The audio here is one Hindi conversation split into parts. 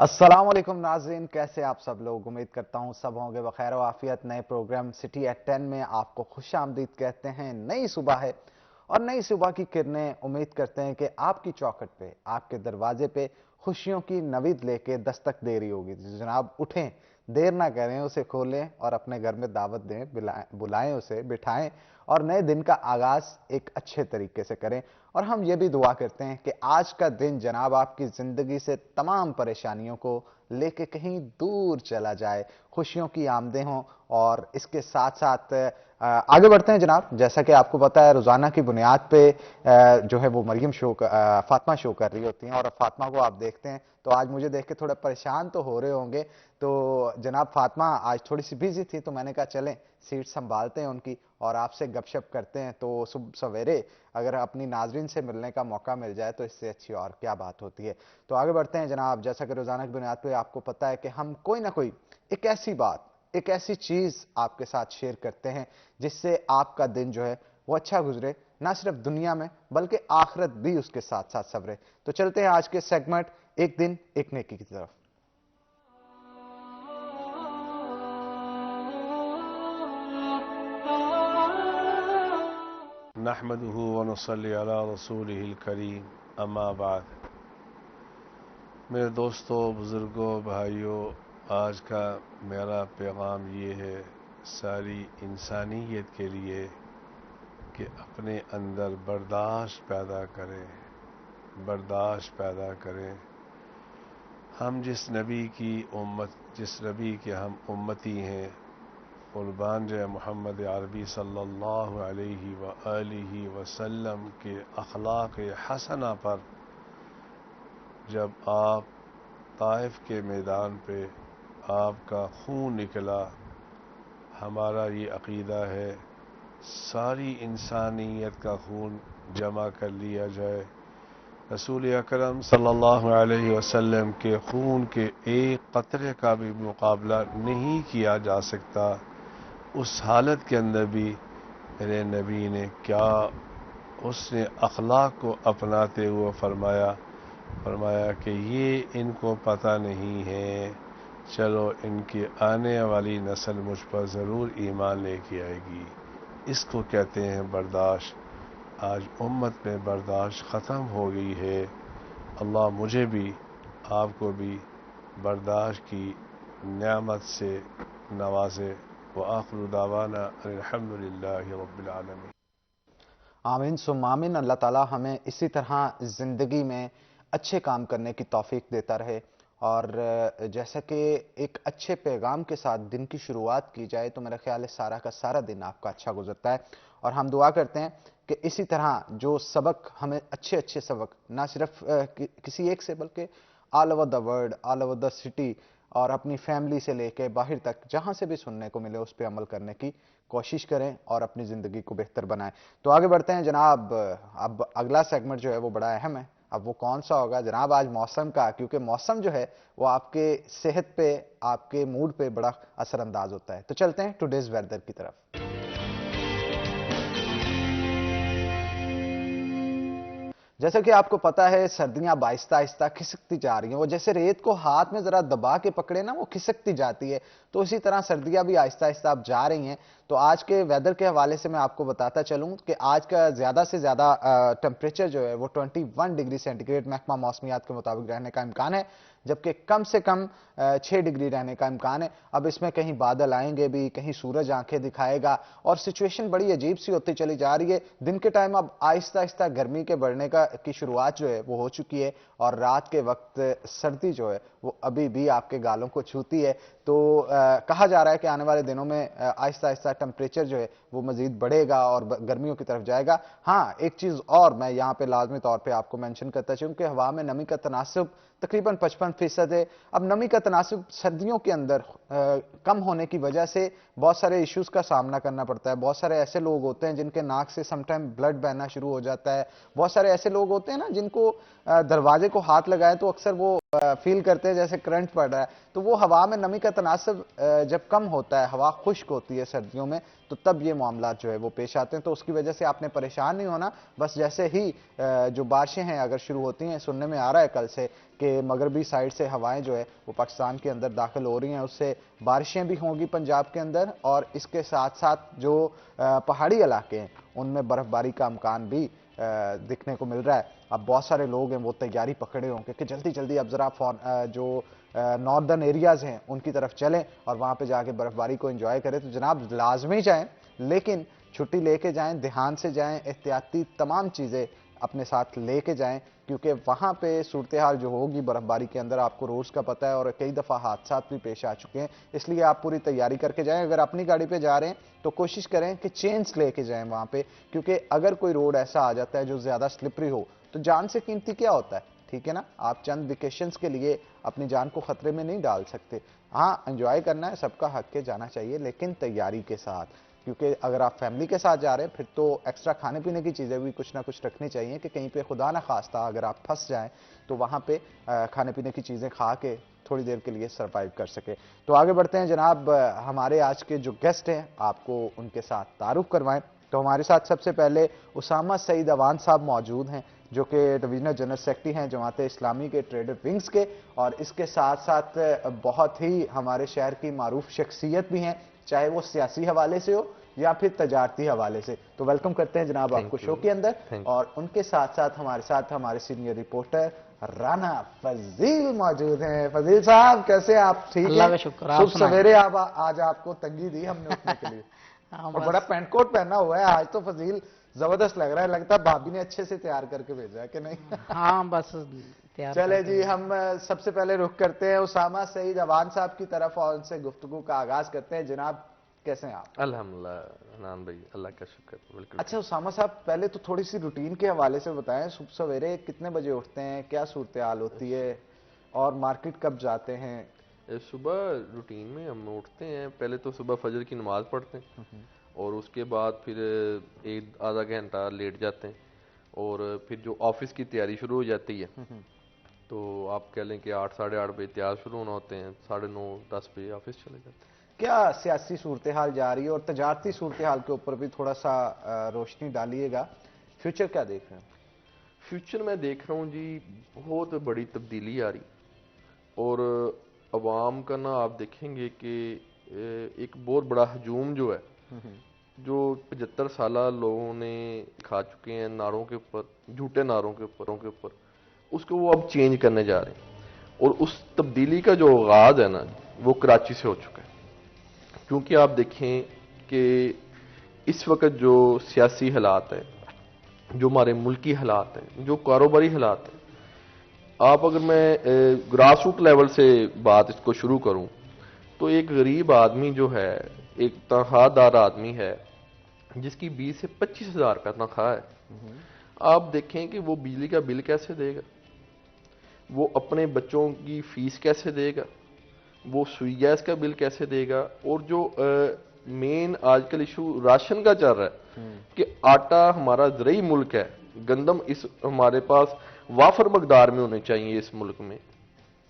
अस्सलाम वालेकुम नाज़रीन, कैसे आप सब लोग। उम्मीद करता हूँ सब होंगे बखैर वाफियत। नए प्रोग्राम सिटी एट 10 में आपको खुश आमदीद कहते हैं। नई सुबह है और नई सुबह की किरणें उम्मीद करते हैं कि आपकी चौखट पे, आपके दरवाजे पे खुशियों की नवीद लेके दस्तक दे रही होगी। तो जनाब उठें, देर ना करें, उसे खोलें और अपने घर में दावत दें, बुलाएं उसे, बिठाएं और नए दिन का आगाज एक अच्छे तरीके से करें। और हम ये भी दुआ करते हैं कि आज का दिन जनाब आपकी जिंदगी से तमाम परेशानियों को लेके कहीं दूर चला जाए, खुशियों की आमदें हों। और इसके साथ साथ आगे बढ़ते हैं जनाब। जैसा कि आपको पता है रोजाना की बुनियाद पे जो है वो मरियम फातिमा शो कर रही होती हैं और फातिमा को आप देखते हैं तो आज मुझे देख के थोड़ा परेशान तो हो रहे होंगे। तो जनाब फातिमा आज थोड़ी सी बिजी थी तो मैंने कहा चलें सीट संभालते हैं उनकी और आपसे गपशप करते हैं। तो सुबह सवेरे अगर अपनी नाजरीन से मिलने का मौका मिल जाए तो इससे अच्छी और क्या बात होती है। तो आगे बढ़ते हैं जनाब। जैसा कि रोजाना की बुनियाद पे आपको पता है कि हम कोई ना कोई एक ऐसी बात, एक ऐसी चीज आपके साथ शेयर करते हैं जिससे आपका दिन जो है वो अच्छा गुजरे, ना सिर्फ दुनिया में बल्कि आखिरत भी उसके साथ साथ सवरे। तो चलते हैं आज के सेगमेंट एक दिन एक नेकी की तरफ। नहमदुहु व नसल्ली अला रसूलिहिल करीम, अम्मा बाद। मेरे दोस्तों, बुज़ुर्गों, भाइयों, आज का मेरा पैगाम ये है सारी इंसानियत के लिए कि अपने अंदर बर्दाश्त पैदा करें, बर्दाश्त पैदा करें। हम जिस नबी के हम उम्मती हैं, कुर्बान जाए मोहम्मद अरबी सल्लल्लाहु अलैहि व आलिहि वसल्लम के अखलाक हसना पर जब आप ताइफ के मैदान पे आपका खून निकला, हमारा ये अकीदा है सारी इंसानियत का खून जमा कर लिया जाए। रसूल अकरम सल्लल्लाहु अलैहि वसल्लम के खून के एक कतरे का भी मुकाबला नहीं किया जा सकता। उस हालत के अंदर भी मेरे नबी ने क्या, उसने अखलाक को अपनाते हुए फरमाया कि ये इनको पता नहीं है, चलो इनकी आने वाली नस्ल मुझ पर ज़रूर ईमान लेके आएगी। इसको कहते हैं बर्दाश्त। आज उम्मत में बर्दाश्त ख़त्म हो गई है। अल्लाह मुझे भी आपको भी बर्दाश्त की नेमत से नवाजे। व आखिर दावाना अल्हम्दुलिल्लाहि रब्बिल आलमीन। आमीन सुम्मा आमीन। अल्लाह ताला हमें इसी तरह ज़िंदगी में अच्छे काम करने की तौफीक देता रहे। और जैसा कि एक अच्छे पैगाम के साथ दिन की शुरुआत की जाए तो मेरा ख्याल है सारा का सारा दिन आपका अच्छा गुजरता है। और हम दुआ करते हैं कि इसी तरह जो सबक हमें अच्छे अच्छे सबक ना सिर्फ किसी एक से बल्कि all over the world, all over the city और अपनी फैमिली से लेकर बाहर तक जहां से भी सुनने को मिले उस पर अमल करने की कोशिश करें और अपनी ज़िंदगी को बेहतर बनाएं। तो आगे बढ़ते हैं जनाब। अब अगला सेगमेंट जो है वो बड़ा अहम है। अब वो कौन सा होगा जनाब? आज मौसम का, क्योंकि मौसम जो है वो आपके सेहत पे, आपके मूड पे बड़ा असरअंदाज होता है। तो चलते हैं टुडेज वेदर की तरफ। जैसा कि आपको पता है सर्दियां आहिस्ता आहिस्ता खिसकती जा रही हैं। वो जैसे रेत को हाथ में जरा दबा के पकड़े ना, वो खिसकती जाती है। तो इसी तरह सर्दियां भी आहिस्ता आहिस्ता अब जा रही हैं। तो आज के वेदर के हवाले से मैं आपको बताता चलूं कि आज का ज्यादा से ज्यादा टेम्परेचर जो है वो 21 डिग्री सेंटीग्रेड महकमा मौसमियात के मुताबिक रहने का इम्कान है, जबकि कम से कम 6 डिग्री रहने का इम्कान है। अब इसमें कहीं बादल आएंगे भी, कहीं सूरज आंखें दिखाएगा और सिचुएशन बड़ी अजीब सी होती चली जा रही है। दिन के टाइम अब आहिस्ता आहिस्ता गर्मी के बढ़ने की शुरुआत जो है वो हो चुकी है और रात के वक्त सर्दी जो है वो अभी भी आपके गालों को छूती है। तो कहा जा रहा है कि आने वाले दिनों में आहिस्ता आहिस्ता टेम्परेचर जो है वो मजीद बढ़ेगा और गर्मियों की तरफ जाएगा। हाँ, एक चीज और मैं यहाँ पे लाजमी तौर पे आपको मेंशन करता चलूं कि हवा में नमी का तनासुब तकरीबन 55% है। अब नमी का तनासुब सर्दियों के अंदर कम होने की वजह से बहुत सारे इश्यूज का सामना करना पड़ता है। बहुत सारे ऐसे लोग होते हैं जिनके नाक से समटाइम ब्लड बहना शुरू हो जाता है। बहुत सारे ऐसे लोग होते हैं ना जिनको दरवाजे को हाथ लगाएं तो अक्सर वो फील करते हैं जैसे करंट पड़ रहा है। तो वो हवा में नमी का तनासब जब कम होता है, हवा खुश्क होती है सर्दियों में, तो तब ये मामला जो है वो पेश आते हैं। तो उसकी वजह से आपने परेशान नहीं होना। बस जैसे ही जो बारिशें हैं अगर शुरू होती हैं, सुनने में आ रहा है कल से कि मगरबी साइड से हवाएं जो है वो पाकिस्तान के अंदर दाखिल हो रही हैं, उससे बारिशें भी होंगी पंजाब के अंदर, और इसके साथ साथ जो पहाड़ी इलाके हैं उनमें बर्फबारी का इम्कान भी दिखने को मिल रहा है। अब बहुत सारे लोग हैं वो तैयारी पकड़े होंगे कि जल्दी जल्दी अब जरा जो नॉर्दर्न एरियाज हैं उनकी तरफ चलें और वहां पे जाके बर्फबारी को एंजॉय करें। तो जनाब लाजमी जाएं, लेकिन छुट्टी लेके जाएं, ध्यान से जाएं, एहतियाती तमाम चीज़ें अपने साथ लेके जाएं, क्योंकि वहां पे सूरत हाल जो होगी बर्फबारी के अंदर आपको रोज का पता है और कई दफ़ा हादसा भी पेश आ चुके हैं। इसलिए आप पूरी तैयारी करके जाएं। अगर अपनी गाड़ी पे जा रहे हैं तो कोशिश करें कि चेन्स लेके जाएं वहां पे, क्योंकि अगर कोई रोड ऐसा आ जाता है जो ज़्यादा स्लिपरी हो तो जान से कीमती क्या होता है, ठीक है ना। आप चंद वेकेशंस के लिए अपनी जान को खतरे में नहीं डाल सकते। हाँ, एंजॉय करना है, सबका हक के जाना चाहिए, लेकिन तैयारी के साथ, क्योंकि अगर आप फैमिली के साथ जा रहे हैं फिर तो एक्स्ट्रा खाने पीने की चीज़ें भी कुछ ना कुछ रखनी चाहिए कि कहीं पे खुदा ना खास्ता अगर आप फंस जाएं तो वहाँ पे खाने पीने की चीज़ें खा के थोड़ी देर के लिए सरवाइव कर सके। तो आगे बढ़ते हैं जनाब, हमारे आज के जो गेस्ट हैं आपको उनके साथ तारुफ करवाएं। तो हमारे साथ सबसे पहले उसामा सईद अवान साहब मौजूद हैं, जो कि डिवीजनल जनरल सेक्रेटरी हैं जमात इस्लामी के ट्रेडर विंग्स के, और इसके साथ साथ बहुत ही हमारे शहर की मारूफ शख्सियत भी हैं, चाहे वो सियासी हवाले से हो या फिर तजारती हवाले से। तो वेलकम करते हैं जनाब आपको शो के अंदर। और उनके साथ साथ हमारे सीनियर रिपोर्टर राना फजील मौजूद हैं। फजील साहब कैसे आप? ठीक है, शुभ सवेरे। आप आज आपको तंगी दी हमने उठने के लिए और बड़ा पेंट कोट पहना हुआ है आज तो फजील, जबरदस्त लग रहा है। लगता है भाभी ने अच्छे से तैयार करके भेजा है कि नहीं? हाँ बस तैयार। चले जी, हम सबसे पहले रुख करते हैं उसामा सईद अवान साहब की तरफ और उनसे गुफ्तगू का आगाज करते हैं। जनाब कैसे हैं आप? अल्हम्दुलिल्लाह नान भाई, अल्लाह का शुक्र, बिल्कुल। अच्छा उसामा साहब, पहले तो थोड़ी सी रूटीन के हवाले से बताएं, सुबह सवेरे कितने बजे उठते हैं, क्या सूरत हाल होती है और मार्केट कब जाते हैं? सुबह रूटीन में हम उठते हैं, पहले तो सुबह फजर की नमाज पढ़ते हैं और उसके बाद फिर एक आधा घंटा लेट जाते हैं और फिर जो ऑफिस की तैयारी शुरू हो जाती है। तो आप कह लें कि 8 साढ़े 8 बजे तैयार शुरू होना होते हैं, 9:30 10 बजे ऑफिस चले जाते हैं। क्या सियासी सूरत हाल जा रही है और तजारती सूरत हाल के ऊपर भी थोड़ा सा रोशनी डालिएगा। फ्यूचर क्या देख रहे हैं? फ्यूचर में देख रहा हूँ जी, बहुत बड़ी तब्दीली आ रही और अवाम का ना आप देखेंगे कि एक बहुत बड़ा हजूम जो है, जो 75 साल लोगों ने खा चुके हैं नारों के ऊपर, झूठे नारों के ऊपर, उसको वो अब चेंज करने जा रहे हैं। और उस तब्दीली का जो आगाज है ना, वो कराची से हो चुका है। क्योंकि आप देखें कि इस वक्त जो सियासी हालात हैं, जो हमारे मुल्की हालात हैं, जो कारोबारी हालात हैं, आप अगर मैं ग्रास रूट लेवल से बात इसको शुरू करूं तो एक गरीब आदमी जो है, एक तनख्वाहदार आदमी है जिसकी 20 से 25 हज़ार रुपया तनख्वाह है, आप देखें कि वो बिजली का बिल कैसे देगा, वो अपने बच्चों की फीस कैसे देगा, वो सुई गैस का बिल कैसे देगा। और जो मेन आजकल इशू राशन का चल रहा है कि आटा हमारा ज़रई मुल्क है, गंदम इस हमारे पास वाफर मकदार में होने चाहिए इस मुल्क में,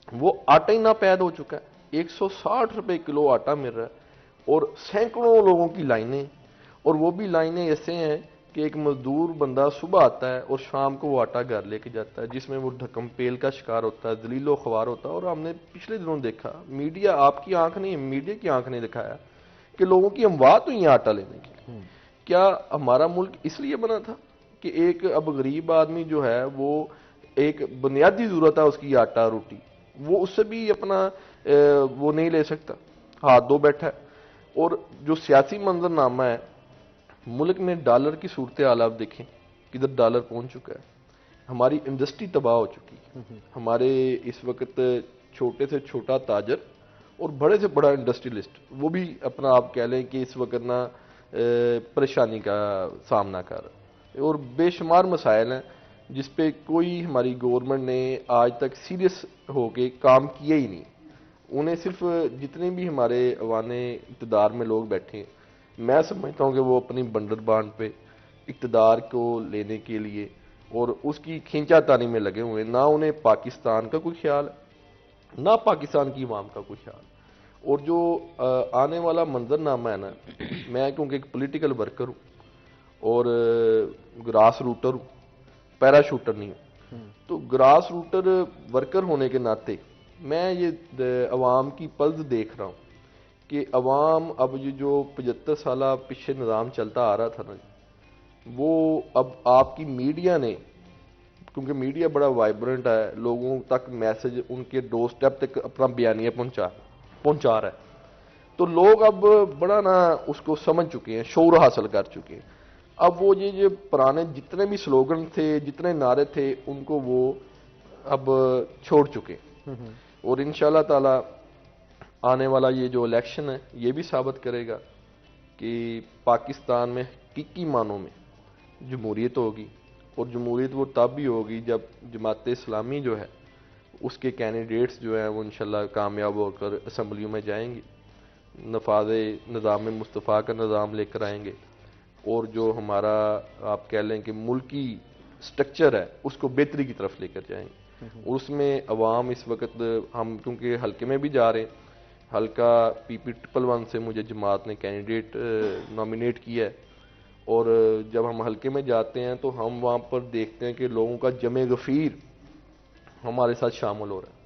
वो आटा ही नापैद हो चुका है। 160 रुपए किलो आटा मिल रहा है और सैकड़ों लोगों की लाइनें, और वो भी लाइनें ऐसे हैं कि एक मजदूर बंदा सुबह आता है और शाम को वो आटा घर लेके जाता है, जिसमें वो ढक्कम पेल का शिकार होता है, दलीलो ख्वार होता है। और हमने पिछले दिनों देखा, मीडिया, आपकी आंख नहीं, मीडिया की आंख ने दिखाया कि लोगों की अमवात हुई आटा लेने की। क्या हमारा मुल्क इसलिए बना था कि एक अब गरीब आदमी जो है वो एक बुनियादी जरूरत है उसकी आटा रोटी, वो उससे भी अपना वो नहीं ले सकता, हाथ धो बैठा है। और जो सियासी मंजरनामा है मुल्क में, डॉलर की सूरत हाल आप देखें किधर डॉलर पहुंच चुका है, हमारी इंडस्ट्री तबाह हो चुकी है। हमारे इस वक्त छोटे से छोटा ताजर और बड़े से बड़ा इंडस्ट्रियलिस्ट, वो भी अपना आप कह लें कि इस वक्त ना परेशानी का सामना कर रहा है। और बेशुमार मसाइल हैं जिस पे कोई हमारी गवर्नमेंट ने आज तक सीरियस होके काम किया ही नहीं। उन्हें सिर्फ जितने भी हमारे अवाने इक़्तिदार में लोग बैठे हैं, मैं समझता हूँ कि वो अपनी बंदरबांट पे इक़्तिदार को लेने के लिए और उसकी खींचातानी में लगे हुए हैं। ना उन्हें पाकिस्तान का कोई ख्याल है, ना पाकिस्तान की इमाम का कोई ख्याल। और जो आने वाला मंजरनामा है ना, मैं क्योंकि एक पॉलिटिकल वर्कर हूँ और ग्रास रूटर हूँ, पैराशूटर नहीं हूँ, तो ग्रास रूटर वर्कर होने के नाते मैं ये अवाम की पल्स देख रहा हूँ कि अवाम अब ये जो 75 साल पीछे निज़ाम चलता आ रहा था ना, वो अब आपकी मीडिया ने, क्योंकि मीडिया बड़ा वाइब्रेंट है, लोगों तक मैसेज उनके डोर स्टेप तक अपना बयानिया पहुंचा रहा है, तो लोग अब बड़ा ना उसको समझ चुके हैं, शौर हासिल कर चुके हैं। अब वो ये पुराने जितने भी स्लोगन थे, जितने नारे थे, उनको वो अब छोड़ चुके। और इंशाल्लाह ताला आने वाला ये जो इलेक्शन है ये भी साबित करेगा कि पाकिस्तान में हकीकी मानों में जमहूरियत होगी। और जमहूरियत वो तब भी होगी जब जमात इस्लामी जो है उसके कैंडिडेट्स जो हैं वो इंशाल्लाह कामयाब होकर असम्बलियों में जाएंगे, नफाज निज़ाम मुस्तफ़ा का निज़ाम लेकर आएंगे, और जो हमारा आप कह लें कि मुल्की स्ट्रक्चर है उसको बेहतरी की तरफ लेकर जाएंगे। और उसमें अवाम इस वक्त, हम क्योंकि हल्के में भी जा रहे हैं, हल्का PP 111 से मुझे जमात ने कैंडिडेट नॉमिनेट किया है, और जब हम हल्के में जाते हैं तो हम वहाँ पर देखते हैं कि लोगों का जमे गफ़ीर हमारे साथ शामिल हो रहा है,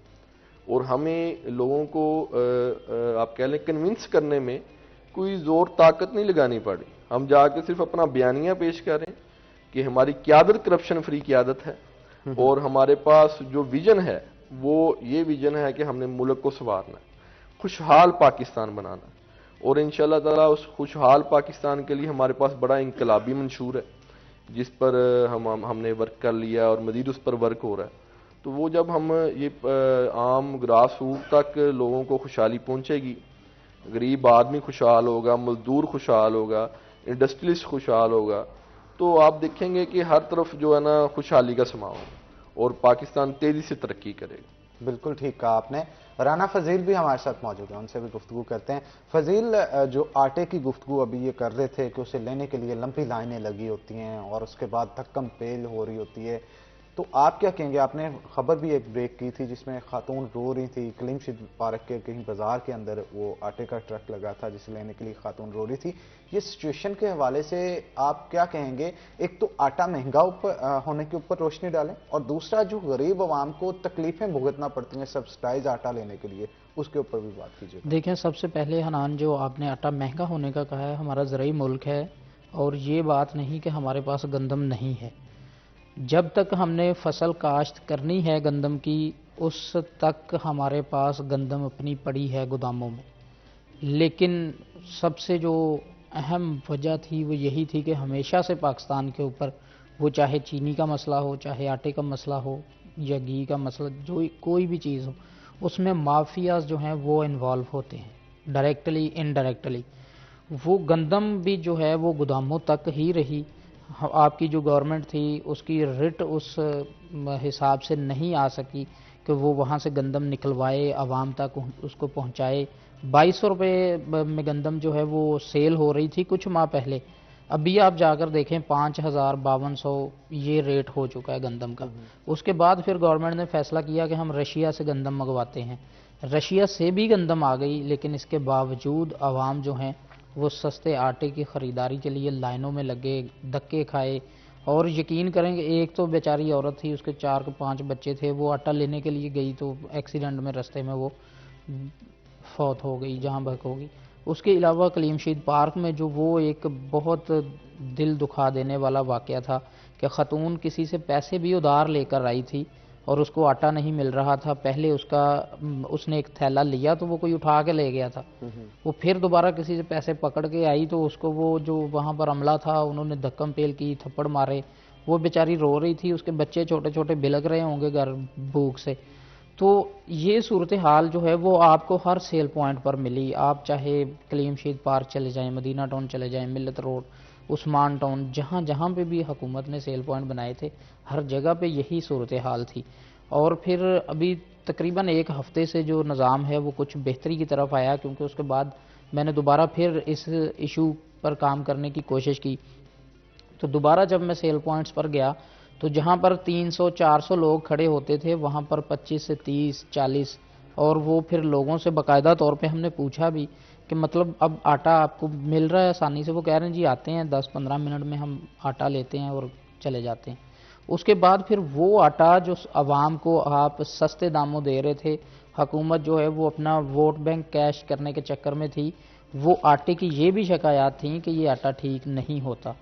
और हमें लोगों को आप कह लें कन्विंस करने में कोई ज़ोर ताकत नहीं लगानी पड़ी। हम जाके सिर्फ अपना बयानिया पेश करें कि हमारी क़यादत करप्शन फ्री क़यादत है, और हमारे पास जो विजन है वो ये विजन है कि हमने मुल्क को संवारना है, खुशहाल पाकिस्तान बनाना, और इंशाल्लाह ताला उस खुशहाल पाकिस्तान के लिए हमारे पास बड़ा इंकलाबी मंशूर है जिस पर हमने वर्क कर लिया और मजीद उस पर वर्क हो रहा है। तो वो जब हम ये आम ग्रास रूट तक लोगों को खुशहाली पहुंचेगी, गरीब आदमी खुशहाल होगा, मजदूर खुशहाल होगा, इंडस्ट्रियलिस्ट खुशहाल होगा, तो आप देखेंगे कि हर तरफ जो है ना खुशहाली का समाओ और पाकिस्तान तेजी से तरक्की करेगा। बिल्कुल ठीक कहा आपने। राना फजील भी हमारे साथ मौजूद हैं, उनसे भी गुफ्तगू करते हैं। फजील, जो आटे की गुफ्तगू अभी ये कर रहे थे कि उसे लेने के लिए लंबी लाइनें लगी होती हैं और उसके बाद धक्कम पेल हो रही होती है, तो आप क्या कहेंगे? आपने खबर भी एक ब्रेक की थी जिसमें खातून रो रही थी, कलीमशीद पार्क के कहीं बाजार के अंदर वो आटे का ट्रक लगा था जिसे लेने के लिए खातून रो रही थी। ये सिचुएशन के हवाले से आप क्या कहेंगे? एक तो आटा महंगा होने के ऊपर रोशनी डालें, और दूसरा जो गरीब आवाम को तकलीफें भुगतना पड़ती हैं सब्सिडाइज आटा लेने के लिए, उसके ऊपर भी बात कीजिए। देखें, सबसे पहले हनान, जो आपने आटा महंगा होने का कहा है, हमारा ज़राई मुल्क है और ये बात नहीं कि हमारे पास गंदम नहीं है। जब तक हमने फसल काश्त करनी है गंदम की, उस तक हमारे पास गंदम अपनी पड़ी है गोदामों में। लेकिन सबसे जो अहम वजह थी वो यही थी कि हमेशा से पाकिस्तान के ऊपर, वो चाहे चीनी का मसला हो, चाहे आटे का मसला हो या घी का मसला, जो कोई भी चीज़ हो, उसमें माफियाज जो हैं वो इन्वॉल्व होते हैं, डायरेक्टली इनडायरेक्टली। वो गंदम भी जो है वो गोदामों तक ही रही। आपकी जो गवर्नमेंट थी उसकी रिट उस हिसाब से नहीं आ सकी कि वो वहाँ से गंदम निकलवाए, आवाम तक उसको पहुँचाए। 2200 रुपये में गंदम जो है वो सेल हो रही थी कुछ माह पहले। अभी आप जाकर देखें 5000-5200 ये रेट हो चुका है गंदम का। उसके बाद फिर गवर्नमेंट ने फैसला किया कि हम रशिया से गंदम मंगवाते हैं। रशिया से भी गंदम आ गई, लेकिन इसके बावजूद आवाम जो हैं वो सस्ते आटे की ख़रीदारी के लिए लाइनों में लगे, धक्के खाए। और यकीन करेंगे, एक तो बेचारी औरत थी, उसके 4-5 बच्चे थे, वो आटा लेने के लिए गई तो एक्सीडेंट में रास्ते में वो फौत हो गई, जहाँ बहक हो गई। उसके अलावा कलीमशीद पार्क में जो वो एक बहुत दिल दुखा देने वाला वाक़या था कि ख़तून किसी से पैसे भी उधार लेकर आई थी और उसको आटा नहीं मिल रहा था। पहले उसने एक थैला लिया तो वो कोई उठा के ले गया था, वो फिर दोबारा किसी से पैसे पकड़ के आई तो उसको वो जो वहाँ पर अमला था उन्होंने धक्कम पेल की, थप्पड़ मारे। वो बेचारी रो रही थी, उसके बच्चे छोटे छोटे बिलक रहे होंगे घर भूख से। तो ये सूरत हाल जो है वो आपको हर सेल पॉइंट पर मिली। आप चाहे कलीमशीद पार्क चले जाएं, मदीना टाउन चले जाएं, मिल्लत रोड, उस्मान टाउन, जहाँ जहाँ पे भी हुकूमत ने सेल पॉइंट बनाए थे, हर जगह पे यही सूरत हाल थी। और फिर अभी तकरीबन 1 हफ़्ते से जो निज़ाम है वो कुछ बेहतरी की तरफ आया, क्योंकि उसके बाद मैंने दोबारा फिर इस इशू पर काम करने की कोशिश की। तो दोबारा जब मैं सेल पॉइंट्स पर गया तो जहाँ पर 300-400 लोग खड़े होते थे वहाँ पर 25 से 30-40, और वो फिर लोगों से बाकायदा तौर पे हमने पूछा भी कि मतलब अब आटा आपको मिल रहा है आसानी से? वो कह रहे हैं जी आते हैं 10-15 मिनट में हम आटा लेते हैं और चले जाते हैं। उसके बाद फिर वो आटा जो आवाम को आप सस्ते दामों दे रहे थे, हुकूमत जो है वो अपना वोट बैंक कैश करने के चक्कर में थी, वो आटे की ये भी शिकायत थी कि ये आटा ठीक नहीं होता।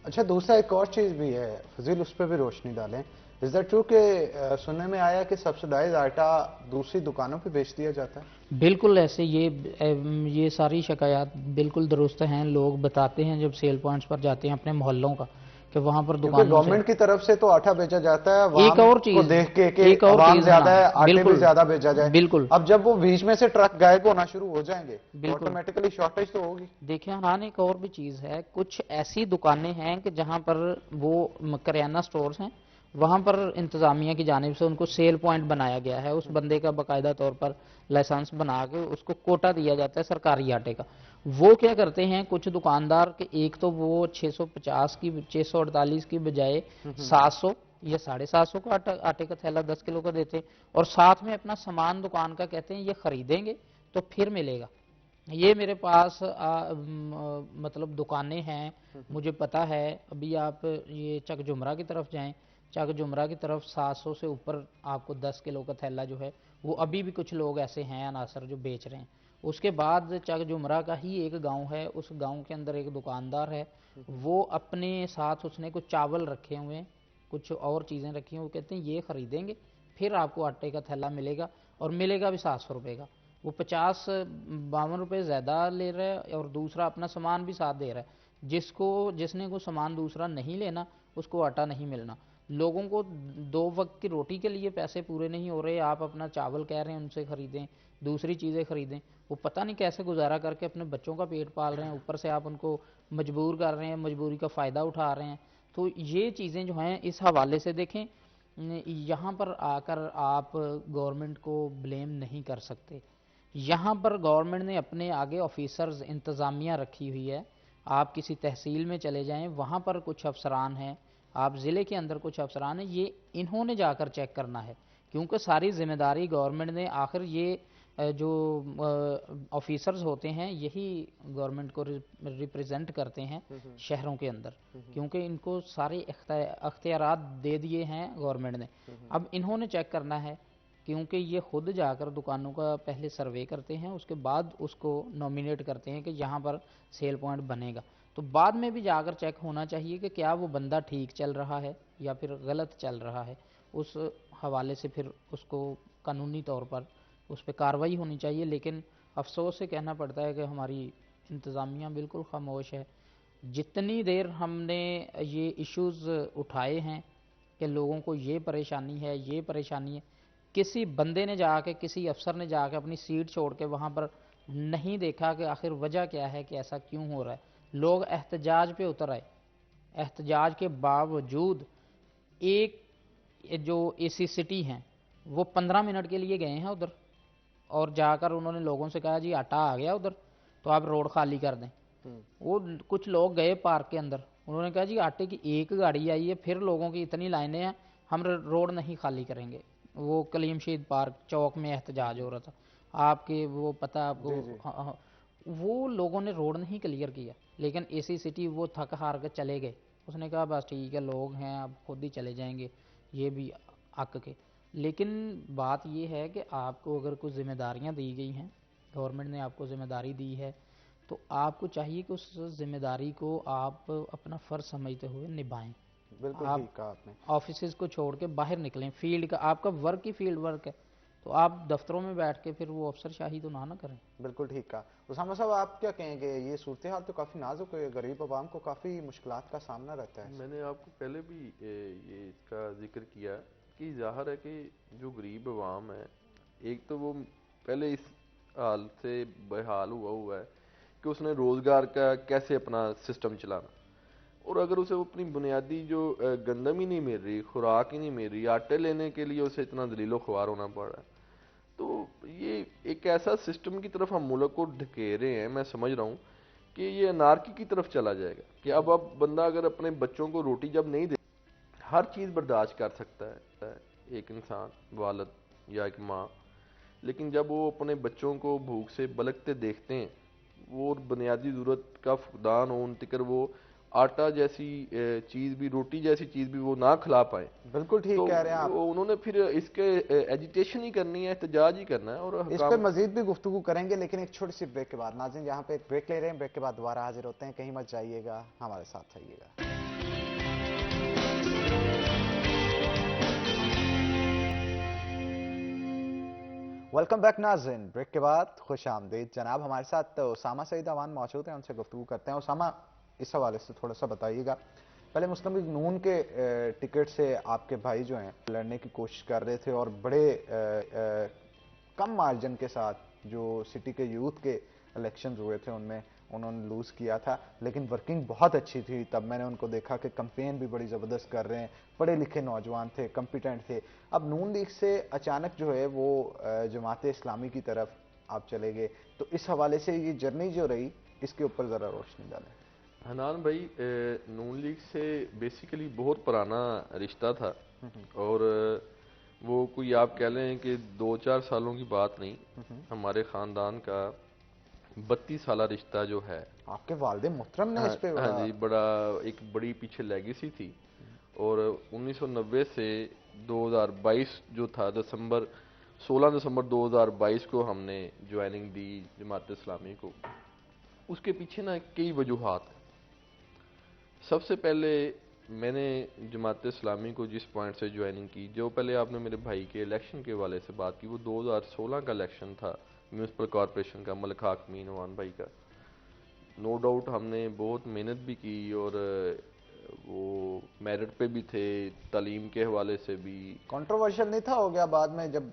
अच्छा, दूसरा एक और चीज भी है फजील, उस पर भी रोशनी डालें। इज दैट ट्रू कि सुनने में आया कि सब्सिडाइज आटा दूसरी दुकानों पे बेच दिया जाता है? बिल्कुल ऐसे ये सारी शिकायत बिल्कुल दुरुस्त हैं। लोग बताते हैं जब सेल पॉइंट्स पर जाते हैं अपने मोहल्लों का कि वहां पर क्योंकि दुकानों से गवर्नमेंट की तरफ से तो आटा बेचा जाता है, एक और को चीज देख के कि एक और अवाम चीज ज्यादा है, हाँ, आटे भी बिल्कुल ज्यादा बेचा जाए। बिल्कुल अब जब वो बीच में से ट्रक गायब होना शुरू हो जाएंगे तो बिल्कुल ऑटोमेटिकली शॉर्टेज तो होगी। देखिए हाँ, एक और भी चीज है, कुछ ऐसी दुकानें हैं कि जहां पर वो करियाना स्टोर्स हैं, वहां पर इंतजामिया की जानिब से उनको सेल पॉइंट बनाया गया है। उस बंदे का बाकायदा तौर पर लाइसेंस बना के उसको कोटा दिया जाता है सरकारी आटे का। वो क्या करते हैं कुछ दुकानदार के, एक तो वो 650 की 648 की बजाय 700 या 750 का आटे का थैला 10 किलो का देते हैं, और साथ में अपना सामान दुकान का कहते हैं ये खरीदेंगे तो फिर मिलेगा। ये मेरे पास मतलब दुकानें हैं, मुझे पता है। अभी आप ये चक जुमरा की तरफ जाएं, चक जुमरा की तरफ 700 से ऊपर आपको 10 किलो का थैला जो है वो अभी भी कुछ लोग ऐसे हैं अनासर जो बेच रहे हैं। उसके बाद चक जुमरा का ही एक गांव है, उस गांव के अंदर एक दुकानदार है, वो अपने साथ उसने कुछ चावल रखे हुए हैं, कुछ और चीज़ें रखी हैं, वो कहते हैं ये खरीदेंगे फिर आपको आटे का थैला मिलेगा, और मिलेगा भी 700 रुपये का। वो 50-52 रुपये ज़्यादा ले रहा है और दूसरा अपना सामान भी साथ दे रहा है। जिसने को सामान दूसरा नहीं लेना उसको आटा नहीं मिलना। लोगों को 2 वक्त की रोटी के लिए पैसे पूरे नहीं हो रहे, आप अपना चावल कह रहे हैं उनसे खरीदें, दूसरी चीज़ें खरीदें, वो पता नहीं कैसे गुजारा करके अपने बच्चों का पेट पाल रहे हैं, ऊपर से आप उनको मजबूर कर रहे हैं, मजबूरी का फ़ायदा उठा रहे हैं। तो ये चीज़ें जो हैं इस हवाले से देखें, यहाँ पर आकर आप गवर्नमेंट को ब्लेम नहीं कर सकते। यहाँ पर गवर्नमेंट ने अपने आगे ऑफिसर्स इंतज़ामिया रखी हुई है। आप किसी तहसील में चले जाएं, वहाँ पर कुछ अफसरान हैं, आप ज़िले के अंदर कुछ अफसरान हैं, ये इन्होंने जाकर चेक करना है, क्योंकि सारी जिम्मेदारी गवर्नमेंट ने, आखिर ये जो ऑफिसर्स होते हैं यही गवर्नमेंट को रिप्रेजेंट करते हैं शहरों के अंदर, क्योंकि इनको सारे अख्तियारात दे दिए हैं गवर्नमेंट ने। अब इन्होंने चेक करना है, क्योंकि ये खुद जाकर दुकानों का पहले सर्वे करते हैं, उसके बाद उसको नॉमिनेट करते हैं कि यहाँ पर सेल पॉइंट बनेगा। तो बाद में भी जाकर चेक होना चाहिए कि क्या वो बंदा ठीक चल रहा है या फिर गलत चल रहा है। उस हवाले से फिर उसको कानूनी तौर पर उस पर कार्रवाई होनी चाहिए। लेकिन अफसोस से कहना पड़ता है कि हमारी इंतज़ामिया बिल्कुल खामोश है। जितनी देर हमने ये इश्यूज़ उठाए हैं कि लोगों को ये परेशानी है, ये परेशानी है, किसी बंदे ने जाके, किसी अफसर ने जाके अपनी सीट छोड़ के वहाँ पर नहीं देखा कि आखिर वजह क्या है कि ऐसा क्यों हो रहा है। लोग एहतजाज पे उतर आए, एहतजाज के बावजूद एक जो एसी सिटी हैं वो 15 मिनट के लिए गए हैं उधर, और जाकर उन्होंने लोगों से कहा जी आटा आ गया उधर तो आप रोड खाली कर दें। वो कुछ लोग गए पार्क के अंदर, उन्होंने कहा जी आटे की एक गाड़ी आई है, फिर लोगों की इतनी लाइनें हैं, हम रोड नहीं खाली करेंगे। वो कलीम शहीद पार्क चौक में एहतजाज हो रहा था, आपके वो पता है आपको। हाँ, वो लोगों ने रोड नहीं क्लियर किया, लेकिन एसी सिटी वो थक हार कर चले गए। उसने कहा बस ठीक है, लोग हैं अब खुद ही चले जाएंगे, ये भी अक के। लेकिन बात ये है कि आपको अगर कुछ जिम्मेदारियां दी गई हैं, गवर्नमेंट ने आपको जिम्मेदारी दी है, तो आपको चाहिए कि उस जिम्मेदारी को आप अपना फ़र्ज समझते हुए निभाएं। बिल्कुल आप ठीक कहा आपने। ऑफिसेज को छोड़ के बाहर निकलें, फील्ड का आपका वर्क ही फील्ड वर्क है, तो आप दफ्तरों में बैठ के फिर वो अफसरशाही तो ना करें। बिल्कुल ठीक कहा। उसामा साहब, आप क्या कहेंगे? ये सूरत हाल तो काफ़ी नाजुक है, गरीब आवाम को काफ़ी मुश्किलात का सामना रहता है। मैंने आपको पहले भी ये इसका जिक्र किया कि ज़ाहिर है कि जो गरीब आवाम है, एक तो वो पहले इस हाल से बेहाल हुआ है कि उसने रोज़गार का कैसे अपना सिस्टम चलाना, और अगर उसे अपनी बुनियादी जो गंदम ही नहीं मिल रही, खुराक ही नहीं मिल रही, आटे लेने के लिए उसे इतना दलीलो ख्वार होना पड़ रहा है, तो ये एक ऐसा सिस्टम की तरफ हम मुल्क को ढकेल रहे हैं, मैं समझ रहा हूँ कि ये अनारकी की तरफ चला जाएगा कि अब बंदा अगर अपने बच्चों को रोटी जब नहीं दे, हर चीज़ बर्दाश्त कर सकता है एक इंसान, वालिद या एक माँ, लेकिन जब वो अपने बच्चों को भूख से बलकते देखते हैं, वो बुनियादी ज़रूरत का फुकदान हो, उन तिकर वो आटा जैसी चीज़ भी, रोटी जैसी चीज़ भी वो ना खिला पाए, बिल्कुल ठीक तो कह रहे हैं आप। उन्होंने फिर इसके एजिटेशन ही करनी है, एहतजाज ही करना है। और इस पर मजीद भी गुफ्तगू करेंगे, लेकिन एक छोटी सी ब्रेक के बाद। नाज़रीन, यहाँ पे एक ब्रेक ले रहे हैं, ब्रेक के बाद दोबारा हाजिर होते हैं। कहीं मत जाइएगा, हमारे साथ रहिएगा। वेलकम बैक नाज़रीन, ब्रेक के बाद खुश आमदीद। जनाब, हमारे साथ उसामा सईद अवान मौजूद हैं, उनसे गुफ्तगू करते हैं। उसामा, इस हवाले से थोड़ा सा बताइएगा। पहले मुस्लिम लीग नून के टिकट से आपके भाई जो हैं लड़ने की कोशिश कर रहे थे और बड़े कम मार्जिन के साथ जो सिटी के यूथ के इलेक्शन हुए थे उनमें उन्होंने लूज़ किया था, लेकिन वर्किंग बहुत अच्छी थी। तब मैंने उनको देखा कि कंपेन भी बड़ी ज़बरदस्त कर रहे हैं, पढ़े लिखे नौजवान थे, कम्पिटेंट थे। अब नून लीग से अचानक जो है वो जमात इस्लामी की तरफ आप चले गए, तो इस हवाले से ये जर्नी जो रही, इसके ऊपर ज़रा रोशनी डालें। हनान भाई, नून लीग से बेसिकली बहुत पुराना रिश्ता था, और वो कोई आप कह लें कि 2-4 सालों की बात नहीं। हमारे ख़ानदान का 32 साला रिश्ता जो है, आपके वालिद मोहतरम ने इस पे हाँ जी, एक बड़ी पीछे लेगेसी थी। और 1990 से 2022 जो था, 16 दिसंबर 2022 को हमने ज्वाइनिंग दी जमात इस्लामी को। उसके पीछे ना कई वजूहात। सबसे पहले मैंने जमात इस्लामी को जिस पॉइंट से ज्वाइनिंग की, जो पहले आपने मेरे भाई के इलेक्शन के हवाले से बात की, वो 2016 का इलेक्शन था म्यूनसिपल कॉरपोरेशन का, मलिक हाक मीन अवान भाई का। नो डाउट हमने बहुत मेहनत भी की, और वो मेरिट पे भी थे, तालीम के हवाले से भी। कंट्रोवर्शियल नहीं था हो गया बाद में, जब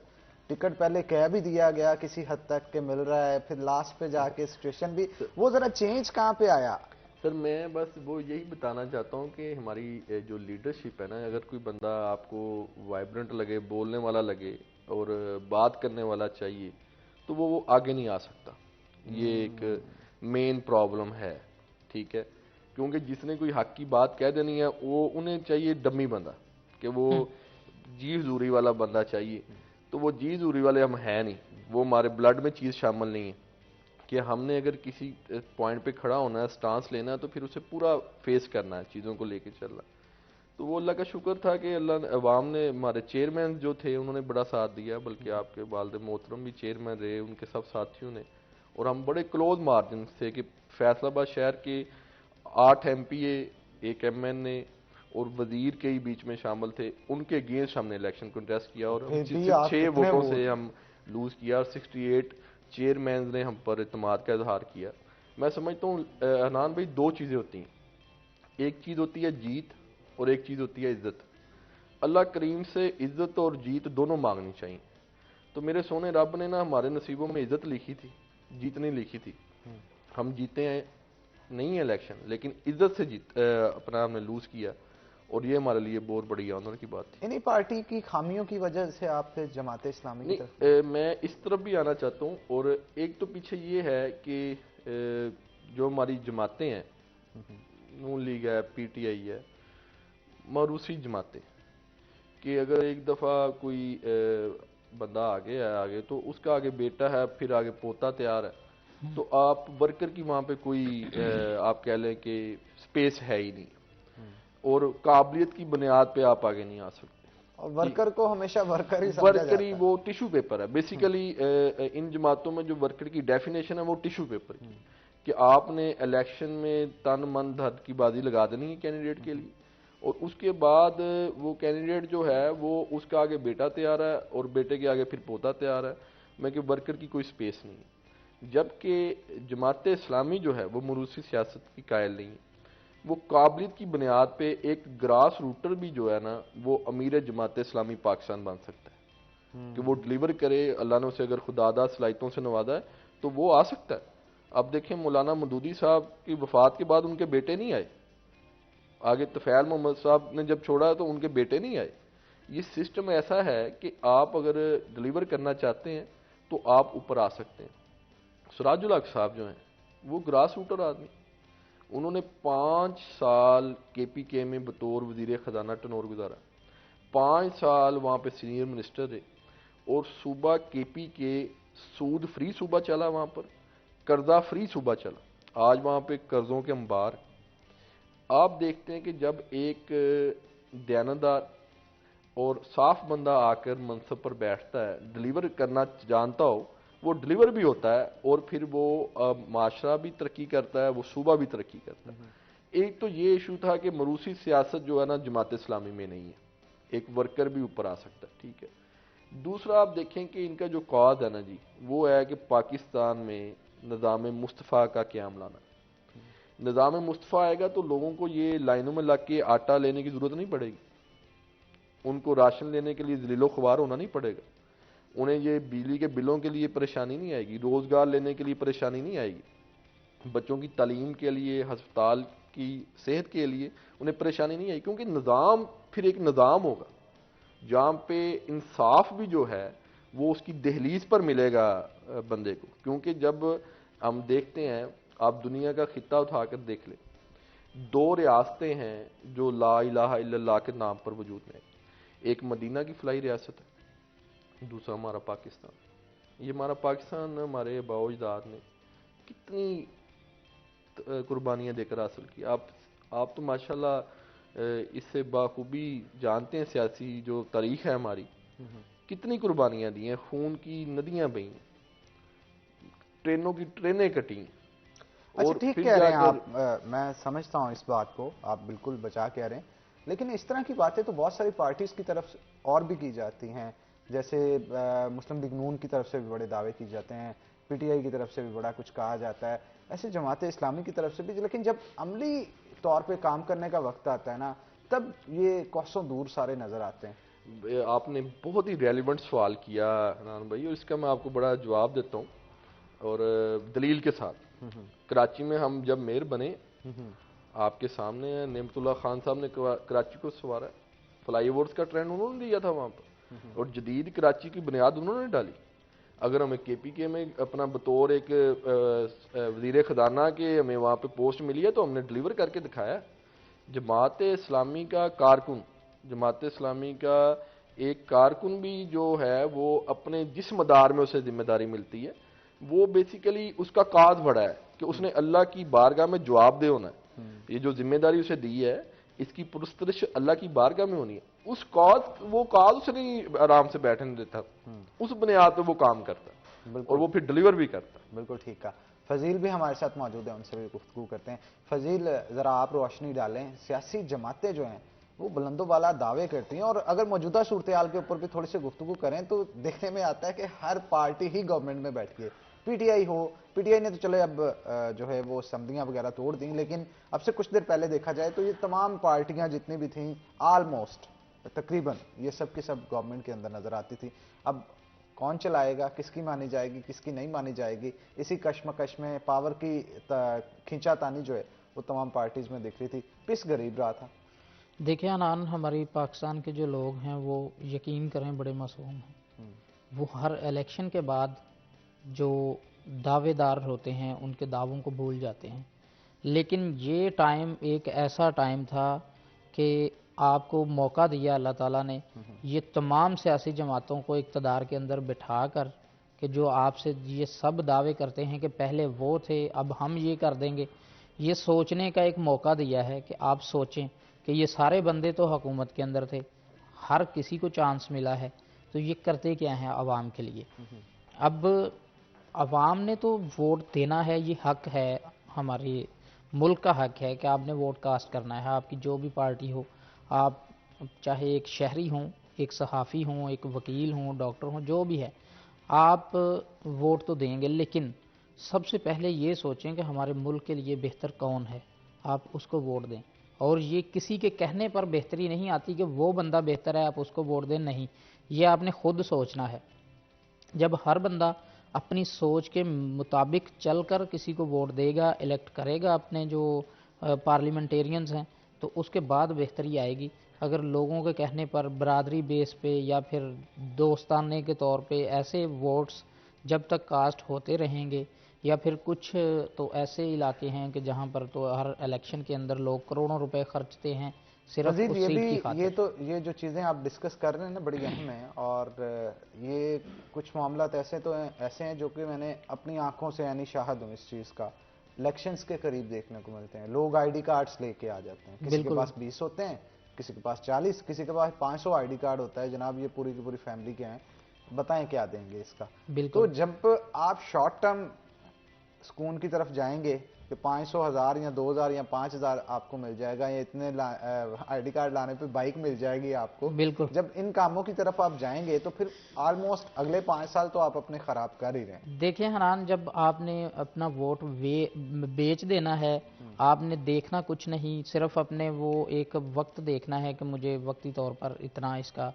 टिकट पहले कह भी दिया गया किसी हद तक के मिल रहा है, फिर लास्ट पे जाके सिचुएशन भी वो जरा चेंज कहाँ पे आया? सर, मैं बस वो यही बताना चाहता हूँ कि हमारी जो लीडरशिप है ना, अगर कोई बंदा आपको वाइब्रेंट लगे, बोलने वाला लगे और बात करने वाला चाहिए, तो वो आगे नहीं आ सकता। ये एक मेन प्रॉब्लम है, ठीक है। क्योंकि जिसने कोई हक की बात कह देनी है, वो उन्हें चाहिए डम्मी बंदा, कि वो जी हजूरी वाला बंदा चाहिए। तो वो जी हजूरी वाले हम हैं नहीं, वो हमारे ब्लड में चीज़ शामिल नहीं है कि हमने अगर किसी पॉइंट पे खड़ा होना है, स्टांस लेना है, तो फिर उसे पूरा फेस करना है, चीज़ों को लेके चलना। तो वो अल्लाह का शुक्र था कि अल्लाह अवाम ने, हमारे चेयरमैन जो थे उन्होंने बड़ा साथ दिया, बल्कि आपके वालिद मोहतरम भी चेयरमैन रहे, उनके सब साथियों ने। और हम बड़े क्लोज मार्जिन से कि फैसलाबाद शहर के 8 MPA, 1 MNA और वजीर के ही बीच में शामिल थे, उनके अगेंस्ट हमने इलेक्शन कंटेस्ट किया, और 6 वोटों से हम लूज किया, और 68 चेयरमैन ने हम पर इत्मीनाद का इजहार किया। मैं समझता हूँ हनान भाई, दो चीज़ें होती हैं, एक चीज़ होती है जीत और एक चीज़ होती है इज्जत। अल्लाह करीम से इज्जत और जीत दोनों मांगनी चाहिए। तो मेरे सोने रब ने ना हमारे नसीबों में इज्जत लिखी थी, जीत नहीं लिखी थी। हम जीते हैं नहीं इलेक्शन, लेकिन इज्जत से अपना हमने लूज किया, और ये हमारे लिए बहुत बड़ी ऑनर की बात थी। इन्हीं पार्टी की खामियों की वजह से आप फिर जमात इस्लामी की तरफ? मैं इस तरफ भी आना चाहता हूँ। और एक तो पीछे ये है कि जो हमारी जमातें हैं, नून लीग है, PTI है, मरूसी जमातें, कि अगर एक दफ़ा कोई बंदा आगे है, आगे तो उसका आगे बेटा है, फिर आगे पोता तैयार है, तो आप वर्कर की वहाँ पे कोई आप कह लें कि स्पेस है ही नहीं, और काबिलियत की बुनियाद पे आप आगे नहीं आ सकते। और वर्कर को हमेशा वर्कर ही समझा जाता है। वर्कर ही वो टिश्यू पेपर है बेसिकली। इन जमातों में जो वर्कर की डेफिनेशन है वो टिश्यू पेपर की, कि आपने इलेक्शन में तन मन धन की बाजी लगा देनी है कैंडिडेट के लिए, और उसके बाद वो कैंडिडेट जो है वो उसका आगे बेटा तैयार है, और बेटे के आगे फिर पोता तैयार है। मैं कि वर्कर की कोई स्पेस नहीं है। जबकि जमात इस्लामी जो है वो मुरूसी सियासत की कायल नहीं है, वो काबिलियत की बुनियाद पे एक ग्रास रूटर भी जो है ना, वो अमीर जमात इस्लामी पाकिस्तान बन सकता है, कि वो डिलीवर करे। अल्लाह ने उसे अगर खुदादा सलाहितों से नवाजा है तो वो आ सकता है। अब देखें, मौलाना मदूदी साहब की वफात के बाद उनके बेटे नहीं आए, आगे तफैल मोहम्मद साहब ने जब छोड़ा तो उनके बेटे नहीं आए। ये सिस्टम ऐसा है कि आप अगर डिलीवर करना चाहते हैं तो आप ऊपर आ सकते हैं। सिराजुल हक साहब जो हैं वो ग्रास रूटर आदमी, उन्होंने 5 साल KPK में बतौर वजीर खजाना टनोर गुजारा, 5 साल वहाँ पे सीनियर मिनिस्टर रहे, और सूबा KPK सूद फ्री सूबा चला, वहाँ पर कर्जा फ्री सूबा चला। आज वहाँ पे कर्जों के अंबार। आप देखते हैं कि जब एक दयानतदार और साफ बंदा आकर मनसब पर बैठता है, डिलीवर करना जानता हो, वो डिलीवर भी होता है, और फिर वो माशरा भी तरक्की करता है, वो सूबा भी तरक्की करता है। एक तो ये इशू था कि मरूसी सियासत जो है ना जमात इस्लामी में नहीं है, एक वर्कर भी ऊपर आ सकता है, ठीक है। दूसरा आप देखें कि इनका जो कौद है ना जी, वो है कि पाकिस्तान में निज़ाम मुस्तफ़ा का क़याम लाना। निज़ाम मुस्तफ़ा आएगा तो लोगों को ये लाइनों में लग के आटा लेने की ज़रूरत नहीं पड़ेगी, उनको राशन लेने के लिए ज़लीलो ख्वार होना नहीं पड़ेगा, उन्हें ये बिजली के बिलों के लिए परेशानी नहीं आएगी, रोज़गार लेने के लिए परेशानी नहीं आएगी, बच्चों की तालीम के लिए, हस्पताल की सेहत के लिए उन्हें परेशानी नहीं आएगी, क्योंकि निज़ाम फिर एक निज़ाम होगा जहाँ पे इंसाफ भी जो है वो उसकी दहलीज पर मिलेगा बंदे को। क्योंकि जब हम देखते हैं, आप दुनिया का खिता उठाकर देख लें, 2 रियासतें हैं जो ला इलाहा इल्लल्लाह के नाम पर वजूद में, एक मदीना की फलाई रियासत है, दूसरा हमारा पाकिस्तान। ये हमारा पाकिस्तान हमारे बाओजदाद ने कितनी कुर्बानियाँ देकर हासिल की। आप तो माशाल्लाह इससे बाखूबी जानते हैं, सियासी जो तारीख है हमारी, कितनी कुर्बानियाँ दी हैं, खून की नदियाँ बही, ट्रेनों की ट्रेनें कटी। अच्छा, ठीक कह रहे हैं आप, मैं समझता हूं इस बात को, आप बिल्कुल बचा कह रहे हैं, लेकिन इस तरह की बातें तो बहुत सारी पार्टीज की तरफ से और भी की जाती हैं। जैसे मुस्लिम लीग नून की तरफ से भी बड़े दावे किए जाते हैं, PTI की तरफ से भी बड़ा कुछ कहा जाता है, ऐसे जमात इस्लामी की तरफ से भी। लेकिन जब अमली तौर पे काम करने का वक्त आता है ना, तब ये कोसों दूर सारे नजर आते हैं। आपने बहुत ही रेलिवेंट सवाल किया हनान भाई, और इसका मैं आपको बड़ा जवाब देता हूँ और दलील के साथ। कराची में हम जब मेयर बने, आपके सामने नेमतुल्लाह खान साहब ने कराची को संवारा, फ्लाईओवर्स का ट्रेंड उन्होंने दिया था वहाँ पर, और जदीद कराची की बुनियाद उन्होंने डाली। अगर हमें KPK में अपना बतौर एक वजीर खजाना के हमें वहाँ पे पोस्ट मिली है तो हमने डिलीवर करके दिखाया। जमात इस्लामी का कारकुन, जमात इस्लामी का एक कारकुन भी जो है वो अपने जिस मदार में उसे जिम्मेदारी मिलती है, वो बेसिकली उसका काज बड़ा है कि उसने अल्लाह की बारगाह में जवाब दे होना है। ये जो जिम्मेदारी उसे दी है, इसकी पुरस्तिश अल्लाह की बारगाह में होनी है। उस काज, वो काज उसे नहीं आराम से बैठने देता, उस बुनियाद पे वो काम करता और वो फिर डिलीवर भी करता। बिल्कुल ठीक कहा। फजील भी हमारे साथ मौजूद है, उनसे भी गुफ्तगू करते हैं। फजील, जरा आप रोशनी डालें, सियासी जमातें जो हैं वो बुलंदोबाला दावे करती हैं, और अगर मौजूदा सूरत हाल के ऊपर भी थोड़ी सी गुफ्तगू करें तो देखने में आता है कि हर पार्टी ही गवर्नमेंट में बैठती है। PTI ने तो चले अब जो है वो संधियां वगैरह तोड़ दी, लेकिन अब से कुछ देर पहले देखा जाए तो ये तमाम पार्टियां जितनी भी थीं, ऑलमोस्ट तकरीबन ये सब की सब गवर्नमेंट के अंदर नजर आती थी। अब कौन चलाएगा, किसकी मानी जाएगी, किसकी नहीं मानी जाएगी, इसी कश्मकश में पावर की खींचातानी जो है वो तमाम पार्टीज में दिख रही थी। पिस गरीब रहा था। देखिए अनान, हमारी पाकिस्तान के जो लोग हैं वो यकीन करें बड़े मासूम हैं। वो हर इलेक्शन के बाद जो दावेदार होते हैं उनके दावों को भूल जाते हैं। लेकिन ये टाइम एक ऐसा टाइम था कि आपको मौका दिया अल्लाह ताला ने, ये तमाम सियासी जमातों को इक़्तिदार के अंदर बिठा कर कि जो आपसे ये सब दावे करते हैं कि पहले वो थे अब हम ये कर देंगे, ये सोचने का एक मौका दिया है कि आप सोचें कि ये सारे बंदे तो हुकूमत के अंदर थे, हर किसी को चांस मिला है, तो ये करते क्या हैं आवाम के लिए। अब आवाम ने तो वोट देना है, ये हक है, हमारे मुल्क का हक है कि आपने वोट कास्ट करना है। आपकी जो भी पार्टी हो, आप चाहे एक शहरी हों, एक सहाफ़ी हों, एक वकील हों, डॉक्टर हों, जो भी है, आप वोट तो देंगे। लेकिन सबसे पहले ये सोचें कि हमारे मुल्क के लिए बेहतर कौन है, आप उसको वोट दें। और ये किसी के कहने पर बेहतरी नहीं आती कि वो बंदा बेहतर है आप उसको वोट दें, नहीं, ये आपने खुद सोचना है। जब हर बंदा अपनी सोच के मुताबिक चलकर किसी को वोट देगा, इलेक्ट करेगा अपने जो पार्लियामेंटेरियंस हैं, तो उसके बाद बेहतरी आएगी। अगर लोगों के कहने पर बरादरी बेस पे या फिर दोस्ताने के तौर पे ऐसे वोट्स जब तक कास्ट होते रहेंगे, या फिर कुछ तो ऐसे इलाके हैं कि जहाँ पर तो हर इलेक्शन के अंदर लोग करोड़ों रुपए खर्चते हैं सिर्फ मजीद उस ये सीट की भी, खातिर। ये जो चीज़ें आप डिस्कस कर रहे हैं ना, बड़ी अहम है। और ये कुछ मामला ऐसे हैं जो कि मैंने अपनी आंखों से यानी शाहिद हूँ इस चीज़ का, इलेक्शंस के करीब देखने को मिलते हैं। लोग आईडी कार्ड्स लेके आ जाते हैं, किसी के बिल्कुल पास 20 होते हैं, किसी के पास 40, किसी के पास 500 आईडी कार्ड होता है। जनाब ये पूरी की पूरी फैमिली के हैं, बताएं क्या देंगे इसका। तो बिल्कुल जब आप शॉर्ट टर्म सुकून की तरफ जाएंगे कि 500, 1000 या 2000 या 5000 आपको मिल जाएगा, या इतने आईडी कार्ड लाने पे बाइक मिल जाएगी आपको, बिल्कुल। जब इन कामों की तरफ आप जाएंगे तो फिर ऑलमोस्ट अगले 5 साल तो आप अपने खराब कर ही रहे हैं। देखिए हनान, जब आपने अपना वोट बेच देना है, आपने देखना कुछ नहीं, सिर्फ अपने वो एक वक्त देखना है कि मुझे वक्ती तौर पर इतना इसका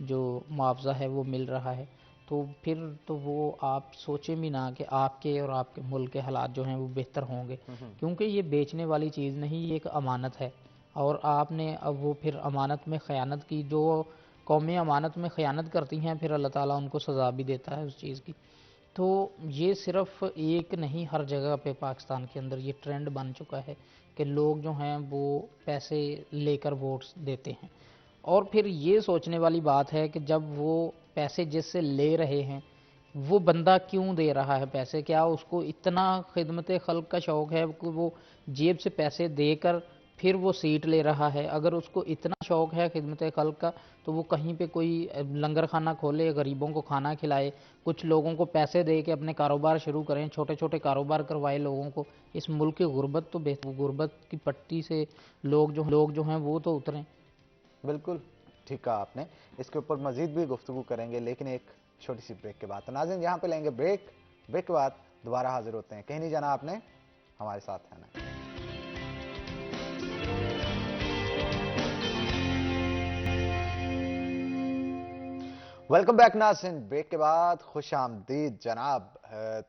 जो मुआवजा है वो मिल रहा है, तो फिर तो वो आप सोचें भी ना कि आपके और आपके मुल्क के हालात जो हैं वो बेहतर होंगे, क्योंकि ये बेचने वाली चीज़ नहीं, ये एक अमानत है। और आपने अब वो फिर अमानत में ख़यानत की, जो कौमें अमानत में ख़यानत करती हैं फिर अल्लाह ताला उनको सज़ा भी देता है उस चीज़ की। तो ये सिर्फ एक नहीं, हर जगह पे पाकिस्तान के अंदर ये ट्रेंड बन चुका है कि लोग जो हैं वो पैसे लेकर वोट्स देते हैं। और फिर ये सोचने वाली बात है कि जब वो पैसे जिससे ले रहे हैं, वो बंदा क्यों दे रहा है पैसे, क्या उसको इतना खिदमत खल्क का शौक़ है कि वो जेब से पैसे देकर फिर वो सीट ले रहा है। अगर उसको इतना शौक़ है खिदमत खल्क का, तो वो कहीं पे कोई लंगर खाना खोले, गरीबों को खाना खिलाए, कुछ लोगों को पैसे दे के अपने कारोबार शुरू करें, छोटे छोटे कारोबार करवाए लोगों को। इस मुल्क की गुर्बत तो गुर्बत की पट्टी से लोग जो हैं वो तो उतरें। बिल्कुल ठीक कहा आपने। इसके ऊपर मजीद भी गुफ्तगू करेंगे, लेकिन एक छोटी सी ब्रेक के बाद। तो नाज़रीन यहाँ पे लेंगे ब्रेक के बाद दोबारा हाजिर होते हैं। कहीं नहीं जाना आपने, हमारे साथ है ना। वेलकम बैक नाज़रीन, ब्रेक के बाद खुश आमदीद जनाब।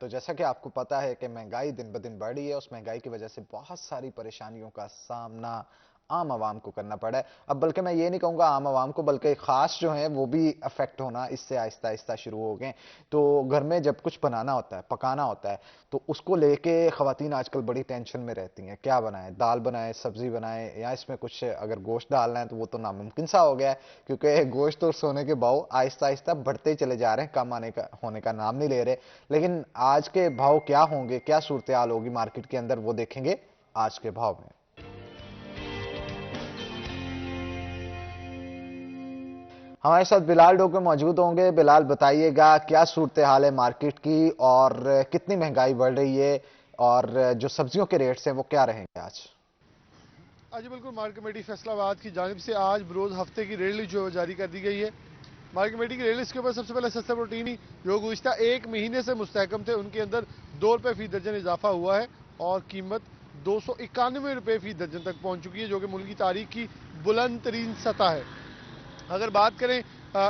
तो जैसा कि आपको पता है कि महंगाई दिन ब दिन बढ़ रही है, उस महंगाई की वजह से बहुत सारी परेशानियों का सामना आम आवाम को करना पड़ा है। अब बल्कि मैं ये नहीं कहूँगा आम आवाम को, बल्कि ख़ास जो हैं वो भी अफेक्ट होना इससे आहिस्ता आहिस्ता शुरू हो गए। तो घर में जब कुछ बनाना होता है, पकाना होता है, तो उसको लेके ख़वातीन आजकल बड़ी टेंशन में रहती हैं। क्या बनाएं, दाल बनाएं, सब्ज़ी बनाएं, या इसमें कुछ अगर गोश्त डालना है तो वो तो नामुमकिन सा हो गया है, क्योंकि गोश्त और सोने के भाव आहिस्ता आहिस्ता बढ़ते ही चले जा रहे हैं, कम होने का नाम नहीं ले रहे। लेकिन आज के भाव क्या होंगे, क्या सूरत हाल होगी मार्केट के अंदर, वो देखेंगे आज के भाव में। हमारे साथ बिलाल डोके मौजूद होंगे। बिलाल, बताइएगा क्या सूरत हाल है मार्केट की, और कितनी महंगाई बढ़ रही है, और जो सब्जियों के रेट्स हैं वो क्या रहेंगे आज? जी बिल्कुल, मार्केट कमेटी फैसलाबाद की जानिब से आज बरोज़ हफ्ते की रेट लिस्ट जो जारी कर दी गई है। मार्केट कमेटी की रेट लिस्ट के ऊपर सबसे पहले सस्ता प्रोटीन जो गुज़िश्ता एक महीने से मुस्तहकम थे, उनके अंदर 2 रुपये फी दर्जन इजाफा हुआ है और कीमत 291 रुपये फी दर्जन तक पहुँच चुकी है, जो कि मुल्क की तारीख की बुलंद तरीन सतह है। अगर बात करें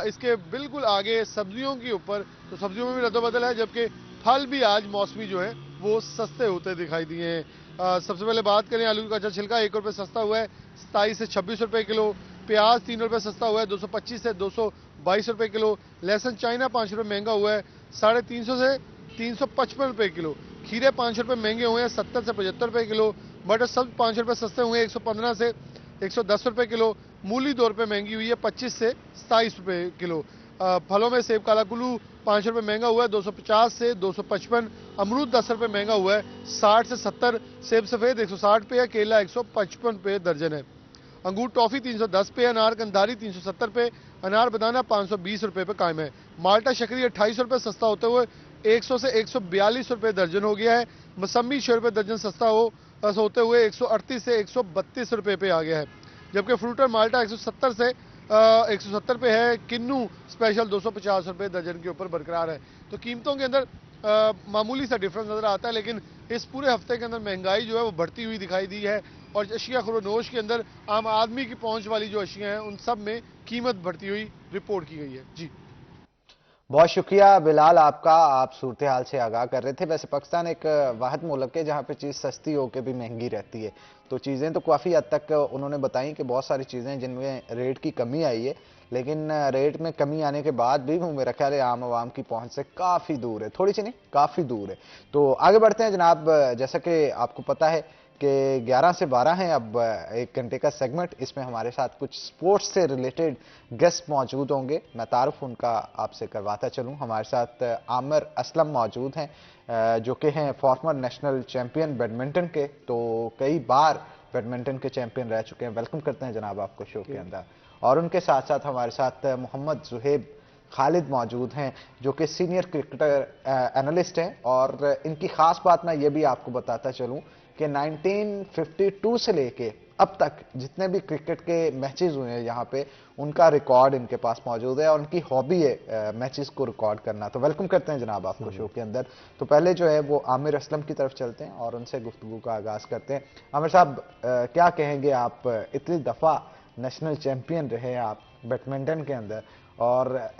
इसके बिल्कुल आगे सब्जियों के ऊपर, तो सब्जियों में भी रद्दबदल है, जबकि फल भी आज मौसमी जो है वो सस्ते होते दिखाई दिए हैं। सबसे पहले बात करें आलू का कच्चा छिलका 1 रुपये सस्ता हुआ है 27 से 26 रुपये किलो। प्याज 3 रुपये सस्ता हुआ है 225 से 222 रुपये किलो। लहसुन चाइना 5 रुपये महंगा हुआ है 350 से 355 रुपये किलो। खीरे 5 रुपये महंगे हुए हैं 70 से 75 रुपये किलो। मटर सब 5 रुपये सस्ते हुए हैं 115 से 110 रुपये किलो। मूली 2 रुपये महंगी हुई है 25 से 27 रुपये किलो। फलों में सेब काला कुल्लू 5 रुपये महंगा हुआ है 250 से 255। अमरूद 10 रुपये महंगा हुआ है 60 से 70। सेब सफ़ेद 160 पे है, केला 155 पे दर्जन है। अंगूर टॉफ़ी 310 पे, अनार कंधारी 370 पे, अनार बनाना 520 रुपये पे कायम है। माल्टा शक्करी 28 रुपये सस्ता होते हुए 100 से 142 रुपये दर्जन हो गया है। मौसम्बी 6 रुपये दर्जन सस्ता होते हुए 138 से 132 रुपये पे आ गया है। जबकि फ्रूटर माल्टा 170 से 170 पे है। किन्नू स्पेशल 250 रुपये दर्जन के ऊपर बरकरार है। तो कीमतों के अंदर मामूली सा डिफरेंस नज़र आता है, लेकिन इस पूरे हफ्ते के अंदर महंगाई जो है वो बढ़ती हुई दिखाई दी है। और अशिया खुरोनोश के अंदर आम आदमी की पहुंच वाली जो अशिया हैं उन सब में कीमत बढ़ती हुई रिपोर्ट की गई है। जी बहुत शुक्रिया बिलाल आपका, आप सूरत हाल से आगाह कर रहे थे। वैसे पाकिस्तान एक वाहिद मुल्क है जहाँ पे चीज़ सस्ती होकर भी महंगी रहती है, तो चीज़ें तो काफ़ी हद तक उन्होंने बताई कि बहुत सारी चीज़ें जिनमें रेट की कमी आई है, लेकिन रेट में कमी आने के बाद भी वो मेरा ख्याल है आम आवाम की पहुंच से काफ़ी दूर है, थोड़ी सी नहीं काफ़ी दूर है। तो आगे बढ़ते हैं जनाब, जैसा कि आपको पता है कि 11 से 12 है अब 1 घंटे का सेगमेंट, इसमें हमारे साथ कुछ स्पोर्ट्स से रिलेटेड गेस्ट मौजूद होंगे। मैं तारुफ उनका आपसे करवाता चलूं। हमारे साथ आमिर असलम मौजूद हैं जो कि हैं फॉर्मर नेशनल चैंपियन बैडमिंटन के, तो कई बार बैडमिंटन के चैंपियन रह चुके हैं। वेलकम करते हैं जनाब आपको शो के अंदर। और उनके साथ साथ हमारे साथ मोहम्मद जुहेब खालिद मौजूद हैं जो कि सीनियर क्रिकेटर एनालिस्ट हैं। और इनकी खास बात मैं ये भी आपको बताता चलूं कि 1952 से लेके अब तक जितने भी क्रिकेट के मैचेस हुए हैं यहाँ पे, उनका रिकॉर्ड इनके पास मौजूद है और उनकी हॉबी है मैचेस को रिकॉर्ड करना। तो वेलकम करते हैं जनाब आपको शो के अंदर। तो पहले जो है वो आमिर असलम की तरफ चलते हैं और उनसे गुफ्तगू का आगाज करते हैं। आमिर साहब, क्या कहेंगे, आप इतनी दफ़ा नेशनल चैंपियन रहे आप बैडमिंटन के अंदर, और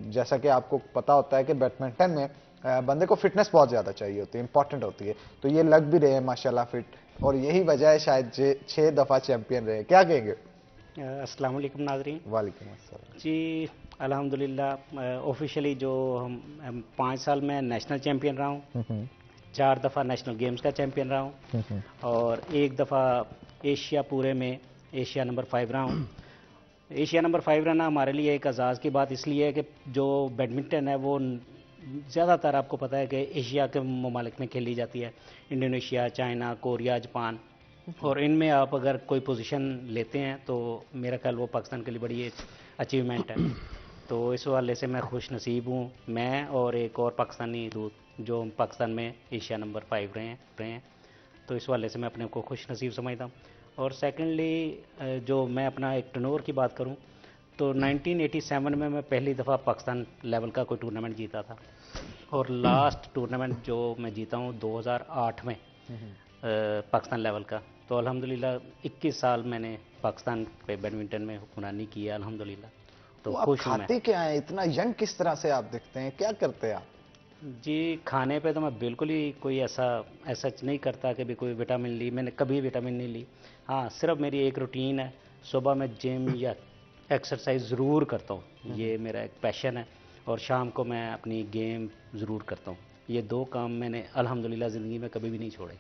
जैसा कि आपको पता होता है कि बैडमिंटन में बंदे को फिटनेस बहुत ज़्यादा चाहिए होती है, इंपॉर्टेंट होती है, तो ये लग भी रहे हैं माशाल्लाह फिट, और यही वजह है शायद 6 दफ़ा चैंपियन रहे। क्या कहेंगे? अस्सलाम वालेकुम नाज़रीन। वालेकुम अस्सलाम जी अल्हम्दुलिल्लाह, ऑफिशियली जो हम 5 साल में नेशनल चैंपियन रहा हूँ, 4 दफ़ा नेशनल गेम्स का चैंपियन रहा हूँ और 1 दफ़ा एशिया पूरे में एशिया नंबर 5 रहा हूँ। एशिया नंबर 5 रहना हमारे लिए एक एजाज़ की बात इसलिए है कि जो बैडमिंटन है वो ज़्यादातर आपको पता है कि एशिया के ममालिक में खेली जाती है, इंडोनेशिया, चाइना, कोरिया, जापान, और इनमें आप अगर कोई पोजीशन लेते हैं तो मेरा ख्याल वो पाकिस्तान के लिए बड़ी अचीवमेंट है। तो इस हवाले से मैं खुश नसीब हूँ, मैं और एक और पाकिस्तानी दूत जो पाकिस्तान में एशिया नंबर 5 रहे हैं, तो इस हवाले से मैं अपने को खुश नसीब समझता हूँ। और सेकेंडली जो मैं अपना एक टर्नओवर की बात करूँ तो 1987 में मैं पहली दफ़ा पाकिस्तान लेवल का कोई टूर्नामेंट जीता था, और लास्ट टूर्नामेंट जो मैं जीता हूँ 2008 में पाकिस्तान लेवल का। तो अल्हम्दुलिल्लाह 21 साल मैंने पाकिस्तान पे बैडमिंटन में हुक्मरानी की है अल्हम्दुलिल्लाह। तो खुश हूँ मैं। खाते क्या है, इतना यंग किस तरह से आप दिखते हैं, क्या करते हैं आप? जी खाने पे तो मैं बिल्कुल ही कोई ऐसा नहीं करता कि भी कोई विटामिन ली, मैंने कभी विटामिन नहीं ली। हाँ, सिर्फ मेरी एक रूटीन है, सुबह मैं जिम या एक्सरसाइज ज़रूर करता हूँ, ये मेरा एक पैशन है, और शाम को मैं अपनी गेम ज़रूर करता हूँ। ये 2 काम मैंने अल्हम्दुलिल्लाह ज़िंदगी में कभी भी नहीं छोड़े,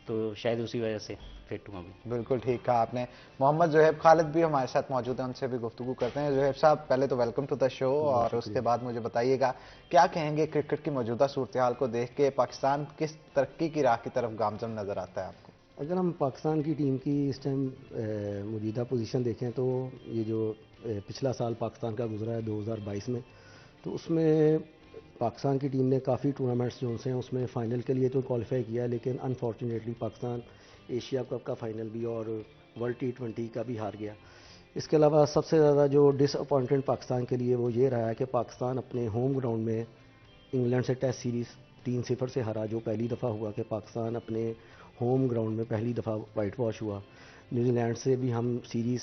तो शायद उसी वजह से फिट हूँ अभी। बिल्कुल ठीक कहा आपने। मोहम्मद जुहेब खालिद भी हमारे साथ मौजूद हैं, उनसे भी गुफ्तगू करते हैं। जुहेब साहब, पहले तो वेलकम टू द शो, और उसके बाद मुझे बताइएगा क्या कहेंगे क्रिकेट की मौजूदा सूरत हाल को देख के, पाकिस्तान किस तरक्की की राह की तरफ गामजन नजर आता है आपको? अगर हम पाकिस्तान की टीम की इस टाइम मौजूदा पोजीशन देखें तो ये जो पिछला साल पाकिस्तान का गुजरा है 2022 में, तो उसमें पाकिस्तान की टीम ने काफ़ी टूर्नामेंट्स जो हैं उसमें फ़ाइनल के लिए तो क्वालिफाई किया, लेकिन अनफॉर्चुनेटली पाकिस्तान एशिया कप का फ़ाइनल भी और वर्ल्ड T20 का भी हार गया। इसके अलावा सबसे ज़्यादा जो डिसअपॉइंटमेंट पाकिस्तान के लिए वो ये रहा है कि पाकिस्तान अपने होम ग्राउंड में इंग्लैंड से टेस्ट सीरीज़ 3-0 से हारा, जो पहली दफ़ा हुआ कि पाकिस्तान अपने होम ग्राउंड में पहली दफ़ा वाइट वॉश हुआ। न्यूजीलैंड से भी हम सीरीज़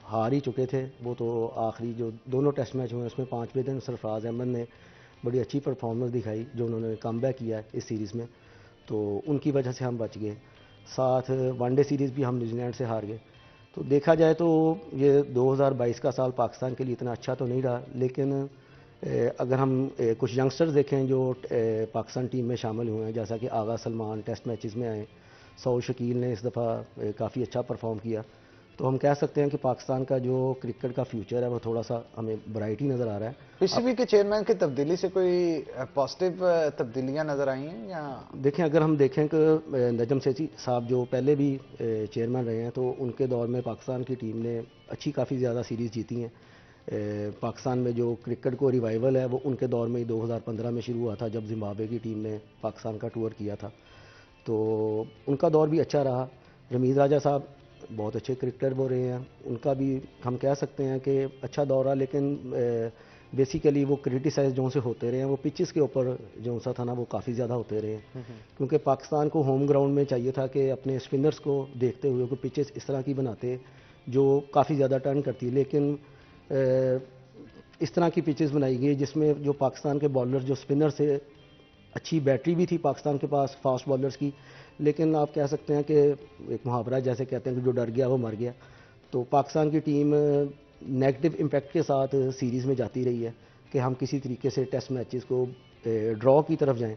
हार ही चुके थे, वो तो आखिरी जो दोनों टेस्ट मैच हुए उसमें 5वें दिन सरफराज अहमद ने बड़ी अच्छी परफॉर्मेंस दिखाई, जो उन्होंने कमबैक किया है इस सीरीज़ में, तो उनकी वजह से हम बच गए। साथ वनडे सीरीज़ भी हम न्यूजीलैंड से हार गए। तो देखा जाए तो ये 2022 का साल पाकिस्तान के लिए इतना अच्छा तो नहीं रहा, लेकिन अगर हम कुछ यंगस्टर्स देखें जो पाकिस्तान टीम में शामिल हुए हैं, जैसा कि आगा सलमान टेस्ट मैचेस में आए, सऊद शकील ने इस दफ़ा काफ़ी अच्छा परफॉर्म किया, तो हम कह सकते हैं कि पाकिस्तान का जो क्रिकेट का फ्यूचर है वो थोड़ा सा हमें ब्राइट ही नज़र आ रहा है। पीसीबी के चेयरमैन की तब्दीली से कोई पॉजिटिव तब्दीलियां नजर आई हैं या? देखें, अगर हम देखें कि नजम सेठी साहब जो पहले भी चेयरमैन रहे हैं, तो उनके दौर में पाकिस्तान की टीम ने अच्छी काफ़ी ज़्यादा सीरीज़ जीती हैं। पाकिस्तान में जो क्रिकेट को रिवाइवल है वो उनके दौर में ही 2015 में शुरू हुआ था, जब जिम्बाब्वे की टीम ने पाकिस्तान का टूर किया था, तो उनका दौर भी अच्छा रहा। रमीज़ राजा साहब बहुत अच्छे क्रिकेटर वो रहे हैं, उनका भी हम कह सकते हैं कि अच्छा दौर रहा, लेकिन बेसिकली वो क्रिटिसाइज जो से होते रहे हैं, वो पिचेस के ऊपर जो सा था ना वो काफ़ी ज़्यादा होते रहे हैं, क्योंकि पाकिस्तान को होम ग्राउंड में चाहिए था कि अपने स्पिनर्स को देखते हुए को पिचेस इस तरह की बनाते जो काफ़ी ज़्यादा टर्न करती है, लेकिन इस तरह की पिचेस बनाई गई जिसमें जो पाकिस्तान के बॉलर जो स्पिनर से अच्छी बैटरी भी थी पाकिस्तान के पास फास्ट बॉलर्स की, लेकिन आप कह सकते हैं कि एक मुहावरा जैसे कहते हैं कि जो डर गया वो मर गया। तो पाकिस्तान की टीम नेगेटिव इम्पैक्ट के साथ सीरीज़ में जाती रही है कि हम किसी तरीके से टेस्ट मैचेस को ड्रॉ की तरफ जाएं।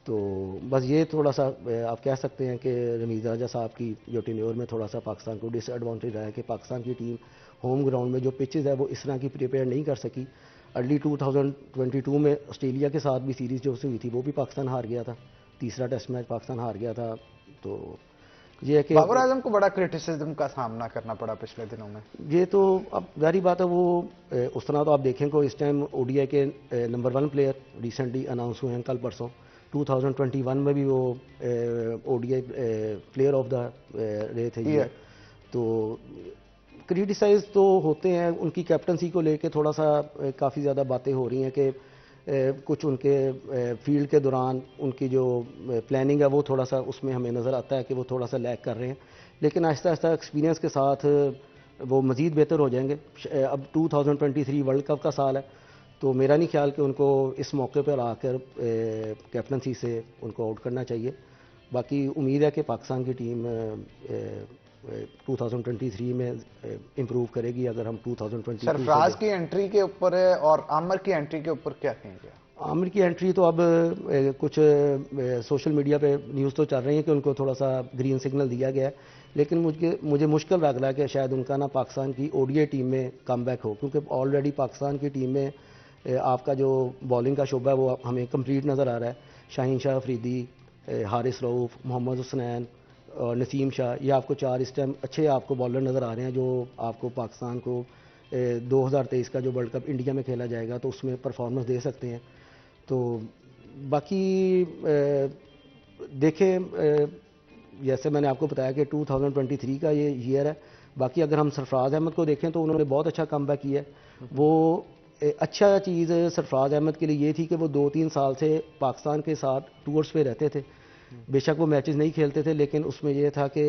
तो बस ये थोड़ा सा आप कह सकते हैं कि रमीज़ राजा साहब की जो टेन्योर में थोड़ा सा पाकिस्तान को डिसएडवांटेज रहा है कि पाकिस्तान की टीम होम ग्राउंड में जो पिचेस है वो इस तरह की प्रिपेयर नहीं कर सकी। अर्ली 2022 में ऑस्ट्रेलिया के साथ भी सीरीज़ जो हुई थी वो भी पाकिस्तान हार गया था, तीसरा टेस्ट मैच पाकिस्तान हार गया था। तो ये है कि बाबर आजम को बड़ा क्रिटिसिज्म का सामना करना पड़ा पिछले दिनों में। ये तो अब जारी बात है, वो उस तरह तो आप देखें को इस टाइम ओडीआई के नंबर 1 प्लेयर रिसेंटली अनाउंस हुए हैं कल परसों। 2021 में भी वो ओडीआई प्लेयर ऑफ द रहे थे ये। तो क्रिटिसाइज तो होते हैं, उनकी कैप्टनसी को लेके थोड़ा सा काफ़ी ज़्यादा बातें हो रही हैं कि कुछ उनके फील्ड के दौरान उनकी जो प्लानिंग है वो थोड़ा सा उसमें हमें नज़र आता है कि वो थोड़ा सा लैग कर रहे हैं, लेकिन आहिस्ता आहिस्ता एक्सपीरियंस के साथ वो मज़ीद बेहतर हो जाएंगे। अब 2023 वर्ल्ड कप का साल है, तो मेरा नहीं ख्याल कि उनको इस मौके पर आकर कैप्टनसी से उनको आउट करना चाहिए। बाकी उम्मीद है कि पाकिस्तान की टीम 2023 में इम्प्रूव करेगी। अगर हम 2022 सरफराज की एंट्री के ऊपर है और आमिर की एंट्री के ऊपर क्या कहेंगे? आमिर की एंट्री तो अब कुछ सोशल मीडिया पे न्यूज़ तो चल रही है कि उनको थोड़ा सा ग्रीन सिग्नल दिया गया है, लेकिन मुझे मुश्किल लग रहा है कि शायद उनका ना पाकिस्तान की ओडीआई टीम में कमबैक हो, क्योंकि ऑलरेडी पाकिस्तान की टीम में आपका जो बॉलिंग का शोबा है वो हमें कंप्लीट नज़र आ रहा है। शाहीन शाह अफरीदी, हारिस रऊफ, मोहम्मद हुसनैन और नसीम शाह, ये आपको 4 इस टाइम अच्छे आपको बॉलर नज़र आ रहे हैं जो आपको पाकिस्तान को 2023 का जो वर्ल्ड कप इंडिया में खेला जाएगा तो उसमें परफॉर्मेंस दे सकते हैं। तो बाकी देखें, जैसे मैंने आपको बताया कि 2023 का ये ईयर है। बाकी अगर हम सरफराज अहमद को देखें तो उन्होंने बहुत अच्छा कमबैक किया है। वो अच्छा चीज़ सरफराज अहमद के लिए ये थी कि वो 2-3 साल से पाकिस्तान के साथ टूर्स पे रहते थे। बेशक वो मैचेस नहीं खेलते थे, लेकिन उसमें यह था कि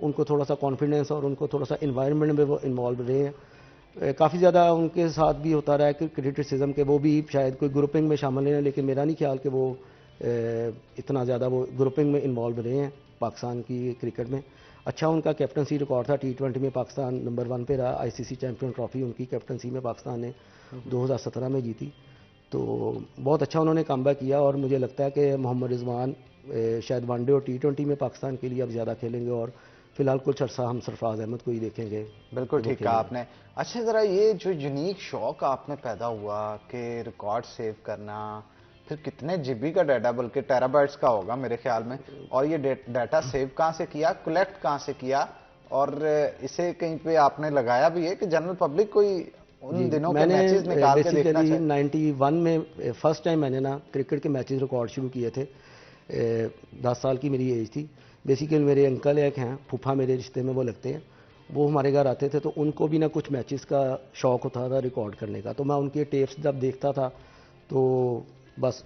उनको थोड़ा सा कॉन्फिडेंस और उनको थोड़ा सा इन्वायरमेंट में वो इन्वॉल्व रहे हैं। काफ़ी ज़्यादा उनके साथ भी होता रहा है कि क्रिटिसिज्म के वो भी शायद कोई ग्रुपिंग में शामिल हैं, लेकिन मेरा नहीं ख्याल कि वो इतना ज़्यादा वो ग्रुपिंग में इन्वॉल्व रहे हैं पाकिस्तान की क्रिकेट में। अच्छा उनका कैप्टनसी रिकॉर्ड था, T20 में पाकिस्तान नंबर 1 पे रहा। आईसीसी चैम्पियन ट्रॉफी उनकी कैप्टनसी में पाकिस्तान ने 2017 में जीती। तो बहुत अच्छा उन्होंने कमबैक किया और मुझे लगता है कि मोहम्मद रिजवान शायद वनडे और T20 में पाकिस्तान के लिए अब ज़्यादा खेलेंगे और फिलहाल कुछ अर्सा हम सरफराज अहमद को ही देखेंगे। बिल्कुल ठीक कहा आपने। अच्छा, ज़रा ये जो यूनिक शौक आप में पैदा हुआ कि रिकॉर्ड सेव करना, फिर कितने जीबी का डाटा, बल्कि टेराबाइट्स का होगा मेरे ख्याल में, और ये डाटा सेव कहाँ से किया, कलेक्ट कहाँ से किया, और इसे कहीं पे आपने लगाया भी है कि जनरल पब्लिक कोई उन दिनों के मैचेस निकाल के देखना चाहिए? 91 में फर्स्ट टाइम मैंने ना क्रिकेट के मैचेस रिकॉर्ड शुरू किए थे। 10 साल की मेरी एज थी। बेसिकली मेरे अंकल एक हैं, फूफा मेरे रिश्ते में वो लगते हैं, वो हमारे घर आते थे, तो उनको भी ना कुछ मैचेस का शौक़ होता था रिकॉर्ड करने का। तो मैं उनके टेप्स जब देखता था तो बस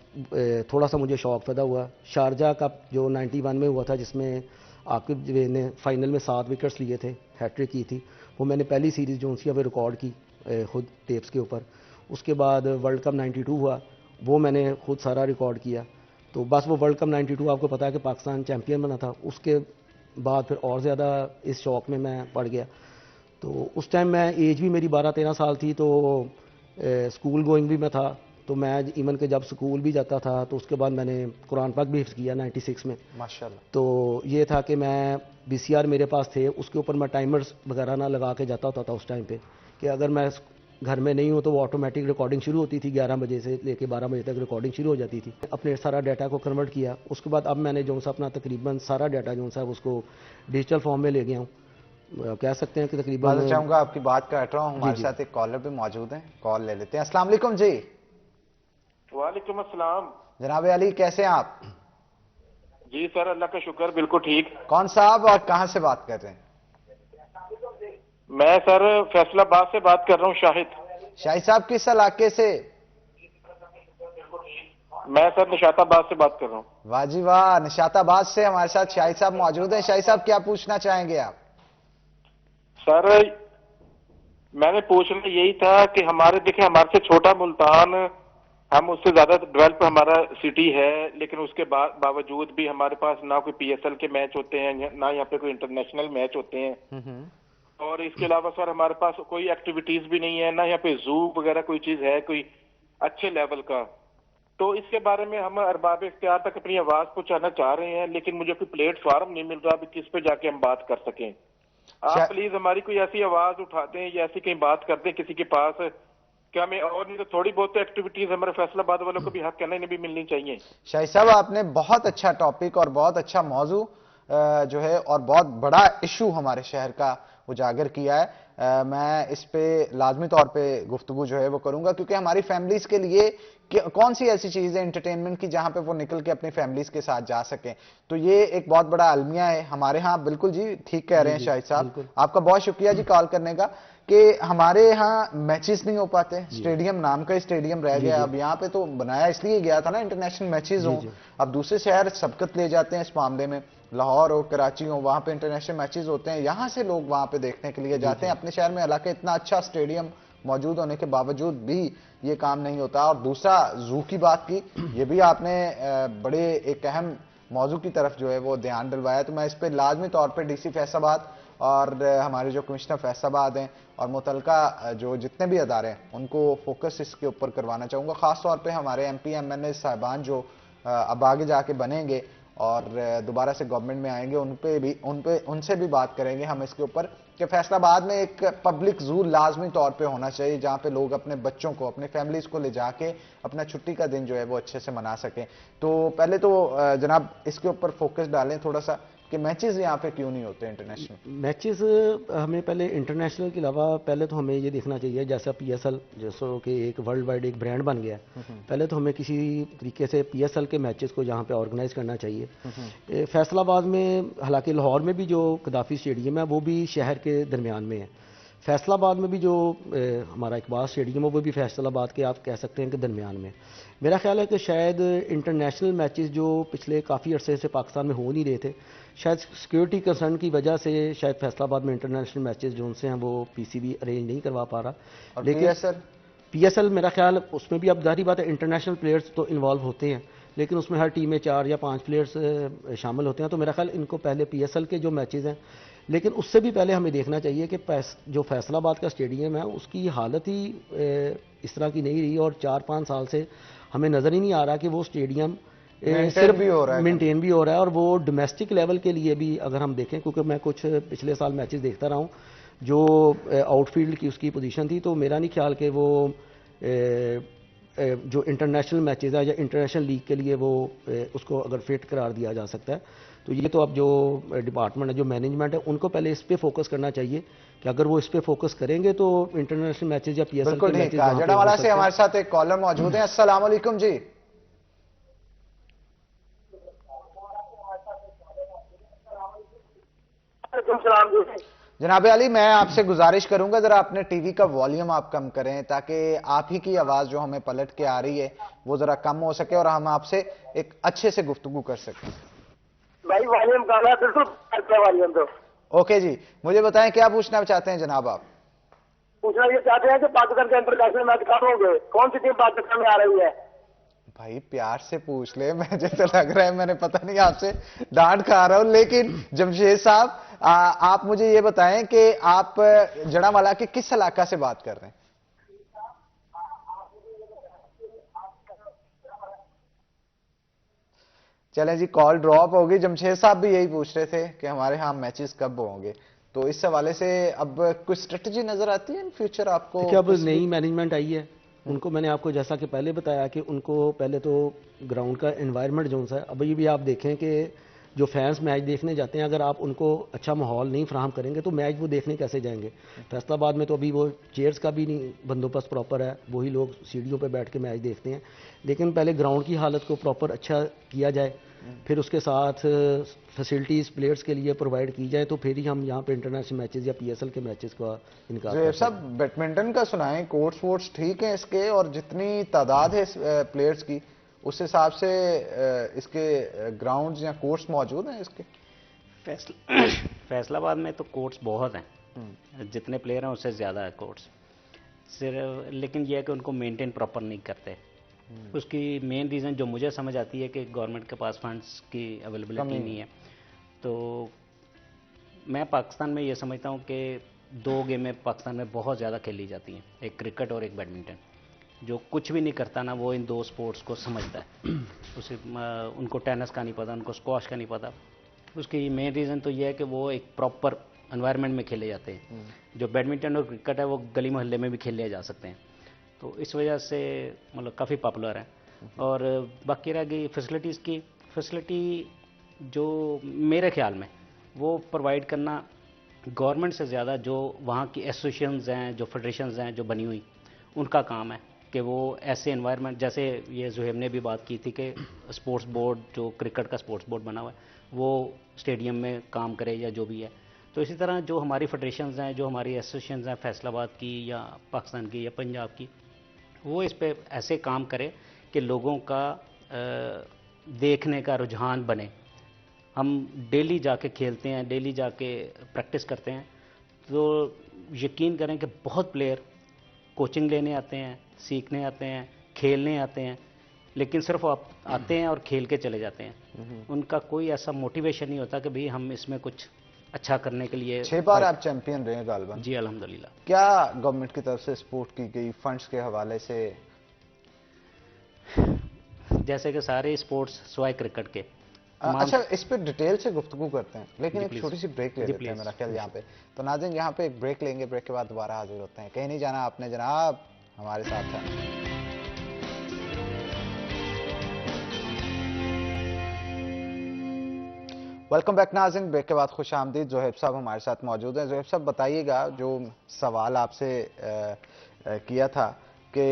थोड़ा सा मुझे शौक़ पैदा हुआ। शारजा का जो 91 में हुआ था जिसमें आकिब ने फाइनल में 7 विकेट्स लिए थे, हैट्रिक की थी, वो मैंने पहली सीरीज़ जो उनकी अभी रिकॉर्ड की खुद टेप्स के ऊपर। उसके बाद वर्ल्ड कप 92 हुआ, वो मैंने खुद सारा रिकॉर्ड किया। तो बस वो वर्ल्ड कप 92 आपको पता है कि पाकिस्तान चैम्पियन बना था। उसके बाद फिर और ज़्यादा इस शौक़ में मैं पड़ गया। तो उस टाइम मैं एज भी मेरी 12-13 साल थी, तो स्कूल गोइंग भी मैं था। तो मैं इवन के जब स्कूल भी जाता था तो उसके बाद मैंने कुरान पाक भी हिफ्ज़ किया 96 में, माशाल्लाह। तो ये था कि मैं VCR मेरे पास थे, उसके ऊपर मैं टाइमर्स वगैरह ना लगा के जाता होता था उस टाइम पे, कि अगर मैं घर में नहीं हूँ तो वो ऑटोमेटिक रिकॉर्डिंग शुरू होती थी। 11 बजे से लेके 12 बजे तक रिकॉर्डिंग शुरू हो जाती थी। अपने सारा डाटा को कन्वर्ट किया। उसके बाद अब मैंने जो सा अपना तकरीबन सारा डाटा जो सा उसको डिजिटल फॉर्म में ले गया हूँ। कह सकते हैं कि तकरीबन। मैं चाहूँगा आपकी बात काट रहा हूँ, हमारे साथ एक कॉलर भी मौजूद हैं, कॉल ले लेते हैं। अस्सलाम वालेकुम जी। वालेकुम अस्सलाम। जनाब अली, कैसे हैं आप? जी सर, अल्लाह का शुक्र, बिल्कुल ठीक। कौन साहब और कहाँ से बात कर रहे हैं? मैं सर फैसलाबाद से बात कर रहा हूँ, शाहिद साहब किस इलाके से? मैं सर निशाताबाद से बात कर रहा हूँ। वाह जी वाह, निशाताबाद से हमारे साथ शाहिद साहब मौजूद हैं। शाहिद साहब क्या पूछना चाहेंगे आप? सर मैंने पूछना यही था कि देखिए हमारे से छोटा मुल्तान, हम उससे ज्यादा डेवलप हमारा सिटी है, लेकिन उसके बावजूद भी हमारे पास ना कोई PSL के मैच होते हैं, ना यहाँ पे कोई इंटरनेशनल मैच होते हैं। और इसके अलावा सर हमारे पास कोई एक्टिविटीज भी नहीं है, ना यहाँ पे जू वगैरह कोई चीज है कोई अच्छे लेवल का। तो इसके बारे में हम अरबाब इख्तियार तक अपनी आवाज पहुंचाना चाह रहे हैं, लेकिन मुझे कोई प्लेटफॉर्म नहीं मिल रहा अभी किस पे जाके हम बात कर सकें। आप प्लीज हमारी कोई ऐसी आवाज उठाते हैं या ऐसी कहीं बात करते हैं किसी के पास कि हमें, और नहीं तो थोड़ी बहुत एक्टिविटीज हमारे फैसलाबाद वालों को भी हक कहना नहीं भी मिलनी चाहिए। शाहिद साहब, आपने बहुत अच्छा टॉपिक और बहुत अच्छा मौजू जो है और बहुत बड़ा इशू हमारे शहर का उजागर किया है। मैं इस पे लाजमी तौर पे गुफ्तगू जो है वो करूंगा, क्योंकि हमारी फैमिलीज के लिए कौन सी ऐसी चीज है एंटरटेनमेंट की जहां पे वो निकल के अपनी फैमिलीज के साथ जा सकें। तो ये एक बहुत बड़ा अलमिया है हमारे यहाँ। बिल्कुल जी, ठीक कह रहे हैं शाहिद साहब, आपका बहुत शुक्रिया जी कॉल करने का। कि हमारे यहाँ मैचेस नहीं हो पाते, स्टेडियम नाम का स्टेडियम रह गया। अब यहाँ पे तो बनाया इसलिए गया था ना इंटरनेशनल मैचेस हो, अब दूसरे शहर सबकत ले जाते हैं इस मामले में, लाहौर हो, कराची हो, वहां पे इंटरनेशनल मैचेस होते हैं, यहां से लोग वहां पे देखने के लिए जाते हैं। अपने शहर में हालांकि इतना अच्छा स्टेडियम मौजूद होने के बावजूद भी ये काम नहीं होता। और दूसरा, जू की बात की, ये भी आपने बड़े एक अहम मौजू की तरफ जो है वो ध्यान दिलवाया। तो मैं इस पर लाजमी तौर पर DC फैसलाबाद और हमारे जो कमिश्नर फैसलाबाद हैं और मुतलका जो जितने भी अदारे हैं उनको फोकस इसके ऊपर करवाना चाहूँगा। ख़ास तौर पे हमारे MP MNA साहिबान जो अब आगे जाके बनेंगे और दोबारा से गवर्नमेंट में आएंगे, उनसे भी बात करेंगे हम इसके ऊपर कि फैसलाबाद में एक पब्लिक जू लाजमी तौर पे होना चाहिए, जहाँ पे लोग अपने बच्चों को, अपने फैमिलीज को ले जाके अपना छुट्टी का दिन जो है वो अच्छे से मना सकें। तो पहले तो जनाब इसके ऊपर फोकस डालें थोड़ा सा कि मैचेस यहाँ पे क्यों नहीं होते इंटरनेशनल। मैचेस हमें पहले इंटरनेशनल के अलावा पहले तो हमें ये देखना चाहिए, जैसा PSL जैसो कि एक वर्ल्ड वाइड एक ब्रांड बन गया, पहले तो हमें किसी तरीके से PSL के मैचेस को यहाँ पे ऑर्गेनाइज करना चाहिए। फैसलाबाद में, हालांकि लाहौर में भी जो कदाफी स्टेडियम है वो भी शहर के दरमियान में है, फैसलाबाद में भी जो हमारा इकबाल स्टेडियम है वो भी फैसलाबाद के आप कह सकते हैं कि दरमियान में। मेरा ख्याल है कि शायद इंटरनेशनल मैचेस जो पिछले काफ़ी अरसे से पाकिस्तान में हो नहीं रहे थे, शायद सिक्योरिटी कंसर्न की वजह से शायद फैसलाबाद में इंटरनेशनल मैचेस जो उनसे हैं वो PCB अरेंज नहीं करवा पा रहा। और लेकिन PSL मेरा ख्याल उसमें भी, अब जाहिर बात है इंटरनेशनल प्लेयर्स तो इन्वॉल्व होते हैं, लेकिन उसमें हर टीम में 4 या 5 प्लेयर्स शामिल होते हैं। तो मेरा ख्याल इनको पहले PSL के जो मैचेस हैं, लेकिन उससे भी पहले हमें देखना चाहिए कि जो फैसलाबाद का स्टेडियम है उसकी हालत ही इस तरह की नहीं रही, और 4-5 साल से हमें नज़र ही नहीं आ रहा कि वो स्टेडियम सिर्फ मेंटेन भी हो रहा है। और वो डोमेस्टिक लेवल के लिए भी अगर हम देखें, क्योंकि मैं कुछ पिछले साल मैचेस देखता रहा हूँ, जो आउटफील्ड की उसकी पोजीशन थी, तो मेरा नहीं ख्याल कि वो जो इंटरनेशनल मैचेस है या इंटरनेशनल लीग के लिए वो उसको अगर फिट करार दिया जा सकता है। तो ये तो अब जो डिपार्टमेंट है, जो मैनेजमेंट है, उनको पहले इस पे फोकस करना चाहिए कि अगर वो इस पे फोकस करेंगे तो इंटरनेशनल मैचेस या PSL के मैचेस। जड़ावाला से हमारे साथ एक कॉलर मौजूद है। अस्सलाम वालेकुम जी। जनाब अली, मैं आपसे गुजारिश करूंगा जरा अपने टीवी का वॉल्यूम आप कम करें, ताकि आप ही की आवाज जो हमें पलट के आ रही है वो जरा कम हो सके और हम आपसे एक अच्छे से गुफ्तगू कर सकें। भाई वॉल्यूम कम है, बिल्कुल वॉल्यूम तो। ओके जी, मुझे बताएं क्या पूछना चाहते हैं जनाब आप? पूछना ये चाहते हैं कि पाकिस्तान के इंटरनेशनल मैच कब होंगे, कौन सी टीम पाकिस्तान में आ रही है? भाई प्यार से पूछ ले, मुझे तो लग रहा है मैंने पता नहीं आपसे डांट खा रहा हूं। लेकिन जमशेद साहब, आप मुझे ये बताएं कि आप जड़ावाला के किस इलाका से बात कर रहे हैं? चलें जी, कॉल ड्रॉप होगी। जमशेद साहब भी यही पूछ रहे थे कि हमारे यहाँ मैचेस कब होंगे, तो इस हवाले से अब कोई स्ट्रेटजी नजर आती है इन फ्यूचर आपको? क्या अब नई मैनेजमेंट आई है, उनको मैंने आपको जैसा कि पहले बताया कि उनको पहले तो ग्राउंड का एनवायरनमेंट जो सा है, अभी भी आप देखें कि जो फैंस मैच देखने जाते हैं, अगर आप उनको अच्छा माहौल नहीं फराहम करेंगे तो मैच वो देखने कैसे जाएंगे? फैसलाबाद में तो अभी वो चेयर्स का भी नहीं बंदोबस्त प्रॉपर है, वही लोग सीढ़ियों पे बैठ के मैच देखते हैं। लेकिन पहले ग्राउंड की हालत को प्रॉपर अच्छा किया जाए, फिर उसके साथ फैसिलिटीज़ प्लेयर्स के लिए प्रोवाइड की जाए, तो फिर ही हम यहाँ पे इंटरनेशनल मैचेस या PSL के मैचेस का इनका। सब बैडमिंटन का सुनाएं, कोर्ट्स वोर्ट्स ठीक है इसके, और जितनी तादाद है प्लेयर्स की उस हिसाब से इसके ग्राउंड्स या कोर्ट्स मौजूद हैं इसके? फैसलाबाद में तो कोर्ट्स बहुत हैं, जितने प्लेयर हैं उससे ज़्यादा है कोर्ट्स सिर्फ, लेकिन यह है कि उनको मेंटेन प्रॉपर नहीं करते। उसकी मेन रीज़न जो मुझे समझ आती है कि गवर्नमेंट के पास फंड्स की अवेलेबिलिटी नहीं है। तो मैं पाकिस्तान में ये समझता हूँ कि दो गेमें पाकिस्तान में बहुत ज़्यादा खेली जाती हैं, एक क्रिकेट और एक बैडमिंटन। जो कुछ भी नहीं करता ना वो इन दो स्पोर्ट्स को समझता है। उसे उनको टेनिस का नहीं पता, उनको स्क्वाश का नहीं पता। उसकी मेन रीज़न तो ये है कि वो एक प्रॉपर एनवायरनमेंट में खेले जाते हैं। जो बैडमिंटन और क्रिकेट है वो गली मोहल्ले में भी खेले जा सकते हैं, तो इस वजह से मतलब काफ़ी पॉपुलर है। और बाकी रह गई फैसिलिटीज़ की, फैसिलिटी जो मेरे ख्याल में वो प्रोवाइड करना गवर्नमेंट से ज़्यादा जो वहाँ की एसोसिएशंस हैं, जो फेडरेशंस हैं जो बनी हुई, उनका काम है कि वो ऐसे एनवायरनमेंट, जैसे ये जुहेब ने भी बात की थी कि स्पोर्ट्स बोर्ड, जो क्रिकेट का स्पोर्ट्स बोर्ड बना हुआ है, वो स्टेडियम में काम करे या जो भी है। तो इसी तरह जो हमारी फेडरेशंस हैं, जो हमारी एसोसिएशंस हैं फैसलाबाद की या पाकिस्तान की या पंजाब की, वो इस पे ऐसे काम करे कि लोगों का देखने का रुझान बने। हम डेली जाके खेलते हैं, डेली जाके प्रैक्टिस करते हैं, तो यकीन करें कि बहुत प्लेयर कोचिंग लेने आते हैं, सीखने आते हैं, खेलने आते हैं, लेकिन सिर्फ आप आते हैं और खेल के चले जाते हैं। उनका कोई ऐसा मोटिवेशन नहीं होता कि भाई हम इसमें कुछ अच्छा करने के लिए। 6 बार आप चैंपियन रहे गालिबन। जी अल्हम्दुलिल्लाह। क्या गवर्नमेंट की तरफ से सपोर्ट की गई फंड्स के हवाले से? जैसे कि सारे स्पोर्ट्स सिवाय क्रिकेट के। अच्छा, इस पे डिटेल से गुफ्तगू करते हैं, लेकिन एक छोटी सी ब्रेक ले लेते हैं मेरा ख्याल यहाँ पे। तो नाज़रीन, यहाँ पे एक ब्रेक लेंगे, ब्रेक के बाद दोबारा हाजिर होते हैं। कहीं नहीं जाना आपने जनाब, हमारे साथ हैं। वेलकम बैक नाज़रीन, ब्रेक के बाद खुश आमदीद। जोहेब साहब हमारे साथ मौजूद हैं। जोहेब साहब, बताइएगा, जो सवाल आपसे किया था कि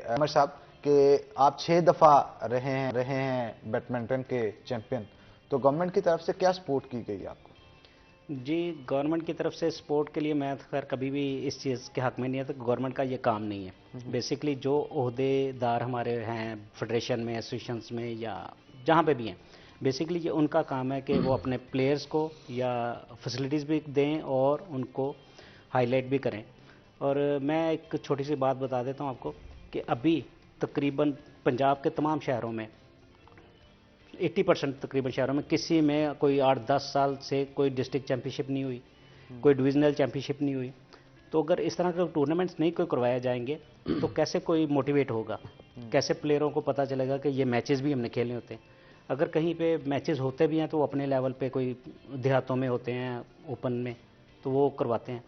अमर साहब कि आप 6 दफ़ा रहे हैं बैडमिंटन के चैंपियन, तो गवर्नमेंट की तरफ से क्या सपोर्ट की गई आपको? जी, गवर्नमेंट की तरफ से सपोर्ट के लिए मैं खैर कभी भी इस चीज़ के हक में नहीं है, तो गवर्नमेंट का ये काम नहीं है। बेसिकली जो ओहदेदार हमारे हैं फेडरेशन में, एसोसिएशंस में या जहाँ पे भी हैं, बेसिकली ये उनका काम है कि वो अपने प्लेयर्स को या फैसिलिटीज़ भी दें और उनको हाईलाइट भी करें। और मैं एक छोटी सी बात बता देता हूँ आपको कि अभी तकरीबन पंजाब के तमाम शहरों में 80% तकरीबन शहरों में किसी में कोई 8-10 साल से कोई डिस्ट्रिक्ट चैंपियनशिप नहीं हुई, कोई डिविजनल चैंपियनशिप नहीं हुई। तो अगर इस तरह के टूर्नामेंट्स नहीं कोई करवाए जाएंगे तो कैसे कोई मोटिवेट होगा, कैसे प्लेयरों को पता चलेगा कि ये मैचेस भी हमने खेलने होते हैं। अगर कहीं पे मैचेस होते भी हैं तो वो अपने लेवल पे कोई देहातों में होते हैं, ओपन में, तो वो करवाते हैं।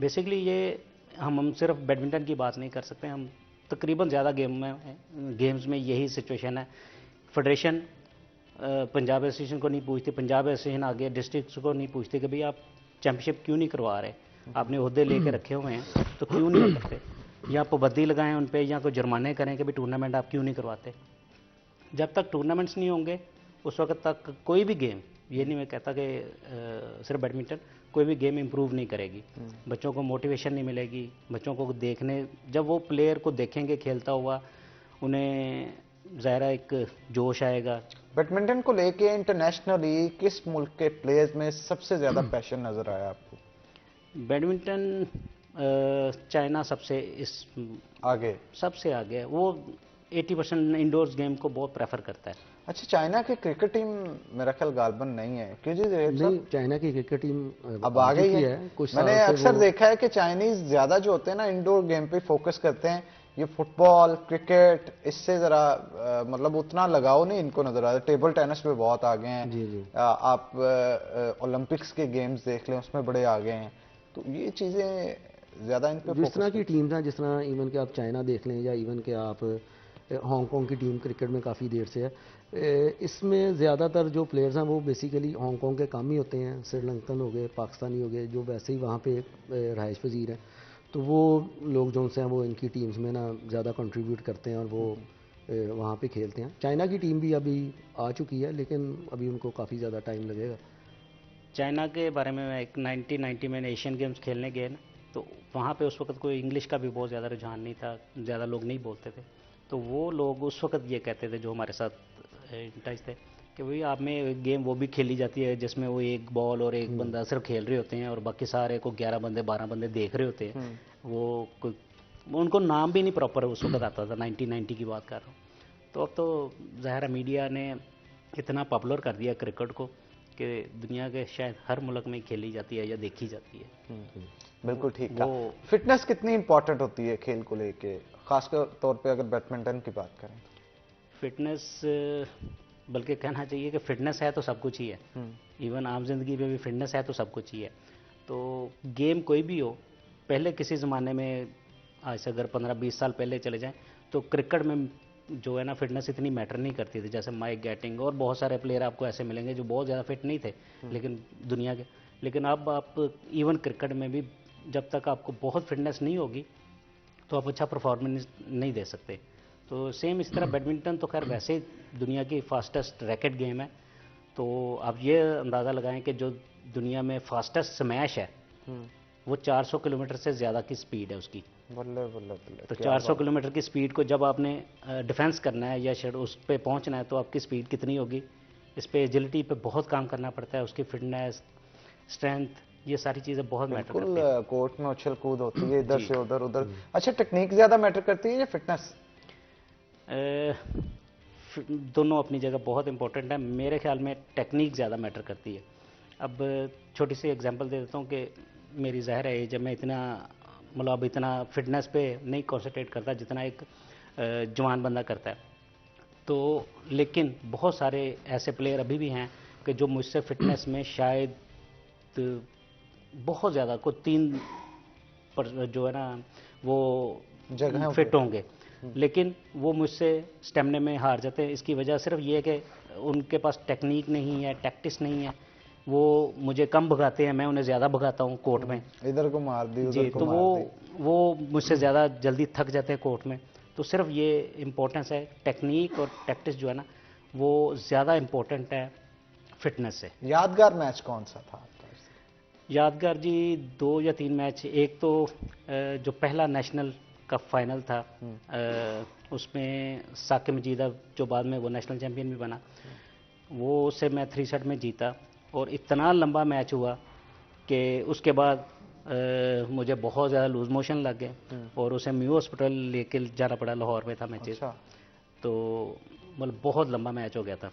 बेसिकली ये हम सिर्फ बैडमिंटन की बात नहीं कर सकते, हम तकरीबन ज़्यादा गेम्स में यही सिचुएशन है। फेडरेशन पंजाब एसोसिएशन को नहीं पूछती, पंजाब एसोसिएशन आगे डिस्ट्रिक्ट्स को नहीं पूछती कि भाई आप चैंपियनशिप क्यों नहीं करवा रहे, आपने ओहदे लेके रखे हुए हैं तो क्यों नहीं करते, या पाबंदी लगाएं उन पर या कोई जुर्माने करें कि भाई टूर्नामेंट आप क्यों नहीं करवाते। जब तक टूर्नामेंट्स नहीं होंगे उस वक्त तक कोई भी गेम, ये नहीं मैं कहता कि सिर्फ बैडमिंटन, कोई भी गेम इंप्रूव नहीं करेगी। बच्चों को मोटिवेशन नहीं मिलेगी, बच्चों को देखने, जब वो प्लेयर को देखेंगे खेलता हुआ, उन्हें ज़ाहिर एक जोश आएगा। बैडमिंटन को लेके इंटरनेशनली किस मुल्क के प्लेयर्स में सबसे ज़्यादा पैशन नज़र आया आपको? बैडमिंटन चाइना सबसे आगे है। वो 80% इंडोर्स गेम को बहुत प्रेफर करता है। अच्छा, चाइना की क्रिकेट टीम मेरा ख्याल गालिबन नहीं है, क्यों जी? नहीं, चाइना की क्रिकेट टीम अब आ गई है। मैंने अक्सर देखा है कि चाइनीज ज्यादा जो होते हैं ना इंडोर गेम पे फोकस करते हैं, ये फुटबॉल क्रिकेट इससे जरा मतलब उतना लगाव नहीं इनको नजर आता। टेबल टेनिस पे बहुत आगे हैं, आप ओलंपिक्स के गेम्स देख लें उसमें बड़े आगे हैं, तो ये चीजें ज्यादा इन पे जिस तरह की टीम था, जिस तरह इवन के आप चाइना देख लें या इवन के आप हांगकांग की टीम क्रिकेट में काफ़ी देर से है, इसमें ज़्यादातर जो प्लेयर्स हैं वो बेसिकली हांगकांग के काम ही होते हैं, श्रीलंकन हो गए, पाकिस्तानी हो गए, जो वैसे ही वहाँ पे रहाइश पजीर हैं, तो वो लोग जो हैं वो इनकी टीम्स में ना ज़्यादा कंट्रीब्यूट करते हैं और वो वहाँ पे खेलते हैं। चाइना की टीम भी अभी आ चुकी है, लेकिन अभी उनको काफ़ी ज़्यादा टाइम लगेगा। चाइना के बारे में मैं एक 1990 में एशियन गेम्स खेलने गए ना, तो वहाँ पे उस वक्त कोई इंग्लिश का भी बहुत ज़्यादा रुझान नहीं था, ज़्यादा लोग नहीं बोलते थे। तो वो लोग उस वक्त ये कहते थे, जो हमारे साथ इंटच थे, कि भाई आप में एक गेम वो भी खेली जाती है जिसमें वो एक बॉल और एक बंदा सिर्फ खेल रहे होते हैं और बाकी सारे को 11 बंदे 12 बंदे देख रहे होते हैं। वो कोई, उनको नाम भी नहीं प्रॉपर उस वक्त आता था, 1990 की बात कर रहा हूँ। तो अब तो ज़ाहिर मीडिया ने इतना पॉपुलर कर दिया क्रिकेट को कि दुनिया के शायद हर मुल्क में खेली जाती है या देखी जाती है। बिल्कुल ठीक है। फिटनेस कितनी इंपॉर्टेंट होती है खेल को लेके, खासकर तौर पे अगर बैडमिंटन की बात करें? फिटनेस बल्कि कहना चाहिए कि फिटनेस है तो सब कुछ ही है। इवन आम जिंदगी में भी फिटनेस है तो सब कुछ ही है। तो गेम कोई भी हो, पहले किसी ज़माने में, आज से अगर 15-20 साल पहले चले जाएं तो क्रिकेट में जो है ना फिटनेस इतनी मैटर नहीं करती थी। जैसे माइक गैटिंग और बहुत सारे प्लेयर आपको ऐसे मिलेंगे जो बहुत ज़्यादा फिट नहीं थे लेकिन दुनिया के। लेकिन अब आप इवन क्रिकेट में भी जब तक आपको बहुत फिटनेस नहीं होगी तो आप अच्छा परफॉर्मेंस नहीं दे सकते। तो सेम इस तरह बैडमिंटन तो खैर वैसे ही दुनिया की फास्टेस्ट रैकेट गेम है। तो आप ये अंदाज़ा लगाएं कि जो दुनिया में फास्टेस्ट स्मैश है वो 400 किलोमीटर से ज़्यादा की स्पीड है उसकी। बल्ले बल्ले बल्ले। तो 400 किलोमीटर की स्पीड को जब आपने डिफेंस करना है या शायद उस पर पहुंचना है तो आपकी स्पीड कितनी होगी, इस पे एजिलिटी पे बहुत काम करना पड़ता है, उसकी फिटनेस, स्ट्रेंथ, ये सारी चीज़ें बहुत मैटर करती है। कोर्ट में उछल कूद होती है इधर से उधर उधर। अच्छा, टेक्निक ज़्यादा मैटर करती है या फिटनेस? दोनों अपनी जगह बहुत इंपॉर्टेंट है। मेरे ख्याल में टेक्निक ज़्यादा मैटर करती है। अब छोटी सी एग्जांपल दे देता हूँ कि मेरी ज़ाहिर है जब मैं इतना मतलब अब इतना फिटनेस पे नहीं कॉन्सेंट्रेट करता जितना एक जवान बंदा करता है। तो लेकिन बहुत सारे ऐसे प्लेयर अभी भी हैं कि जो मुझसे फिटनेस में शायद बहुत ज़्यादा को 3 जो है ना वो जगह फिट होंगे, लेकिन वो मुझसे स्टेमिना में हार जाते हैं। इसकी वजह सिर्फ ये है कि उनके पास टेक्निक नहीं है, टैक्टिस नहीं है। वो मुझे कम भगाते हैं, मैं उन्हें ज़्यादा भगाता हूँ कोर्ट में। इधर को मार दी उधर को तो मार दी। वो मुझसे ज़्यादा जल्दी थक जाते हैं कोर्ट में। तो सिर्फ ये इम्पोर्टेंस है, टेक्निक और प्रैक्टिस जो है ना वो ज़्यादा इम्पोर्टेंट है फिटनेस से। यादगार मैच कौन सा था आपका? यादगार जी 2 या 3 मैच। एक तो जो पहला नेशनल का फाइनल था उसमें साकिब मजीदा जो बाद में वो नेशनल चैम्पियन भी बना, वो उससे मैं 3 सेट में जीता और इतना लंबा मैच हुआ कि उसके बाद मुझे बहुत ज़्यादा लूज मोशन लग गए और उसे म्यू हॉस्पिटल लेके जाना पड़ा। लाहौर में था मैचेस। अच्छा। तो मतलब बहुत लंबा मैच हो गया था।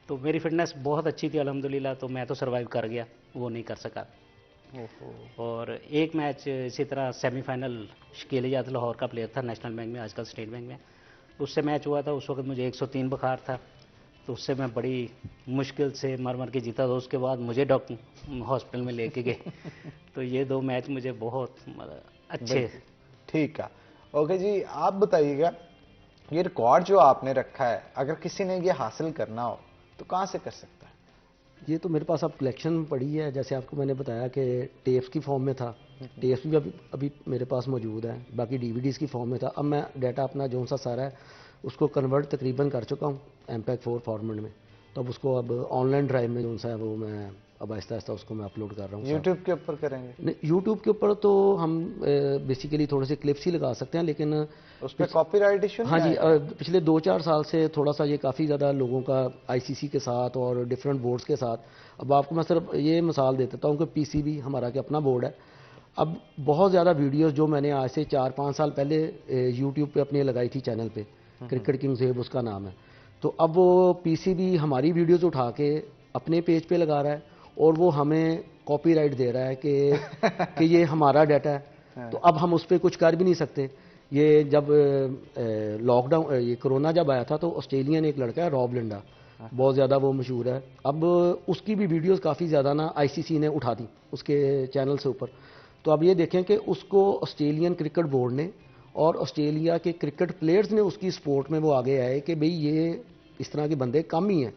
तो मेरी फिटनेस बहुत अच्छी थी अल्हम्दुलिल्लाह, तो मैं तो सर्वाइव कर गया, वो नहीं कर सका। और एक मैच इसी तरह सेमीफाइनल, शकील इजाज़ लाहौर का प्लेयर था, नेशनल बैंक में, आजकल स्टेट बैंक में, उससे मैच हुआ था। उस वक्त मुझे 103 बुखार था, तो उससे मैं बड़ी मुश्किल से मर मर के जीता। तो उसके बाद मुझे डॉक्टर हॉस्पिटल में लेके गए। तो ये 2 मैच मुझे बहुत अच्छे। ठीक है, ओके जी। आप बताइएगा, ये रिकॉर्ड जो आपने रखा है अगर किसी ने ये हासिल करना हो तो कहाँ से कर सकता है? ये तो मेरे पास अब कलेक्शन पड़ी है। जैसे आपको मैंने बताया कि टेप्स की फॉर्म में था, टेप्स भी अभी मेरे पास मौजूद है, बाकी डीवीडीज़ की फॉर्म में था। अब मैं डाटा अपना जो सा सारा है उसको कन्वर्ट तकरीबन कर चुका हूँ MPEG-4 फॉर्मेट में। तो अब उसको अब ऑनलाइन ड्राइव में जो सा है वो मैं अब आहिस्ता आहिस्ता उसको मैं अपलोड कर रहा हूँ। यूट्यूब के ऊपर करेंगे? नहीं, यूट्यूब के ऊपर तो हम बेसिकली थोड़े से क्लिप्स ही लगा सकते हैं, लेकिन उस पर कॉपीराइट इशू? हाँ जी, पिछले 2-4 साल से थोड़ा सा ये काफ़ी ज़्यादा लोगों का ICC के साथ और डिफरेंट बोर्ड्स के साथ। अब आपको मैं सिर्फ ये मिसाल दे देता हूँ कि PCB हमारा कि अपना बोर्ड है। अब बहुत ज़्यादा वीडियोस जो मैंने आज से 4-5 साल पहले यूट्यूब पे अपनी लगाई थी चैनल पे, क्रिकेट किंग ज़ेब उसका नाम है, तो अब वो PCB हमारी वीडियोस उठा के अपने पेज पे लगा रहा है और वो हमें कॉपीराइट दे रहा है कि ये हमारा डाटा है। तो अब हम उस पर कुछ कर भी नहीं सकते। ये जब लॉकडाउन, ये कोरोना जब आया था तो ऑस्ट्रेलियन एक लड़का है रॉब लिंडा, बहुत ज़्यादा वो मशहूर है। अब उसकी भी वीडियोस काफ़ी ज़्यादा ना ICC ने उठा दी उसके चैनल से ऊपर। तो अब ये देखें कि उसको ऑस्ट्रेलियन क्रिकेट बोर्ड ने और ऑस्ट्रेलिया के क्रिकेट प्लेयर्स ने उसकी सपोर्ट में वो आगे आए कि भाई ये इस तरह के बंदे कम ही हैं।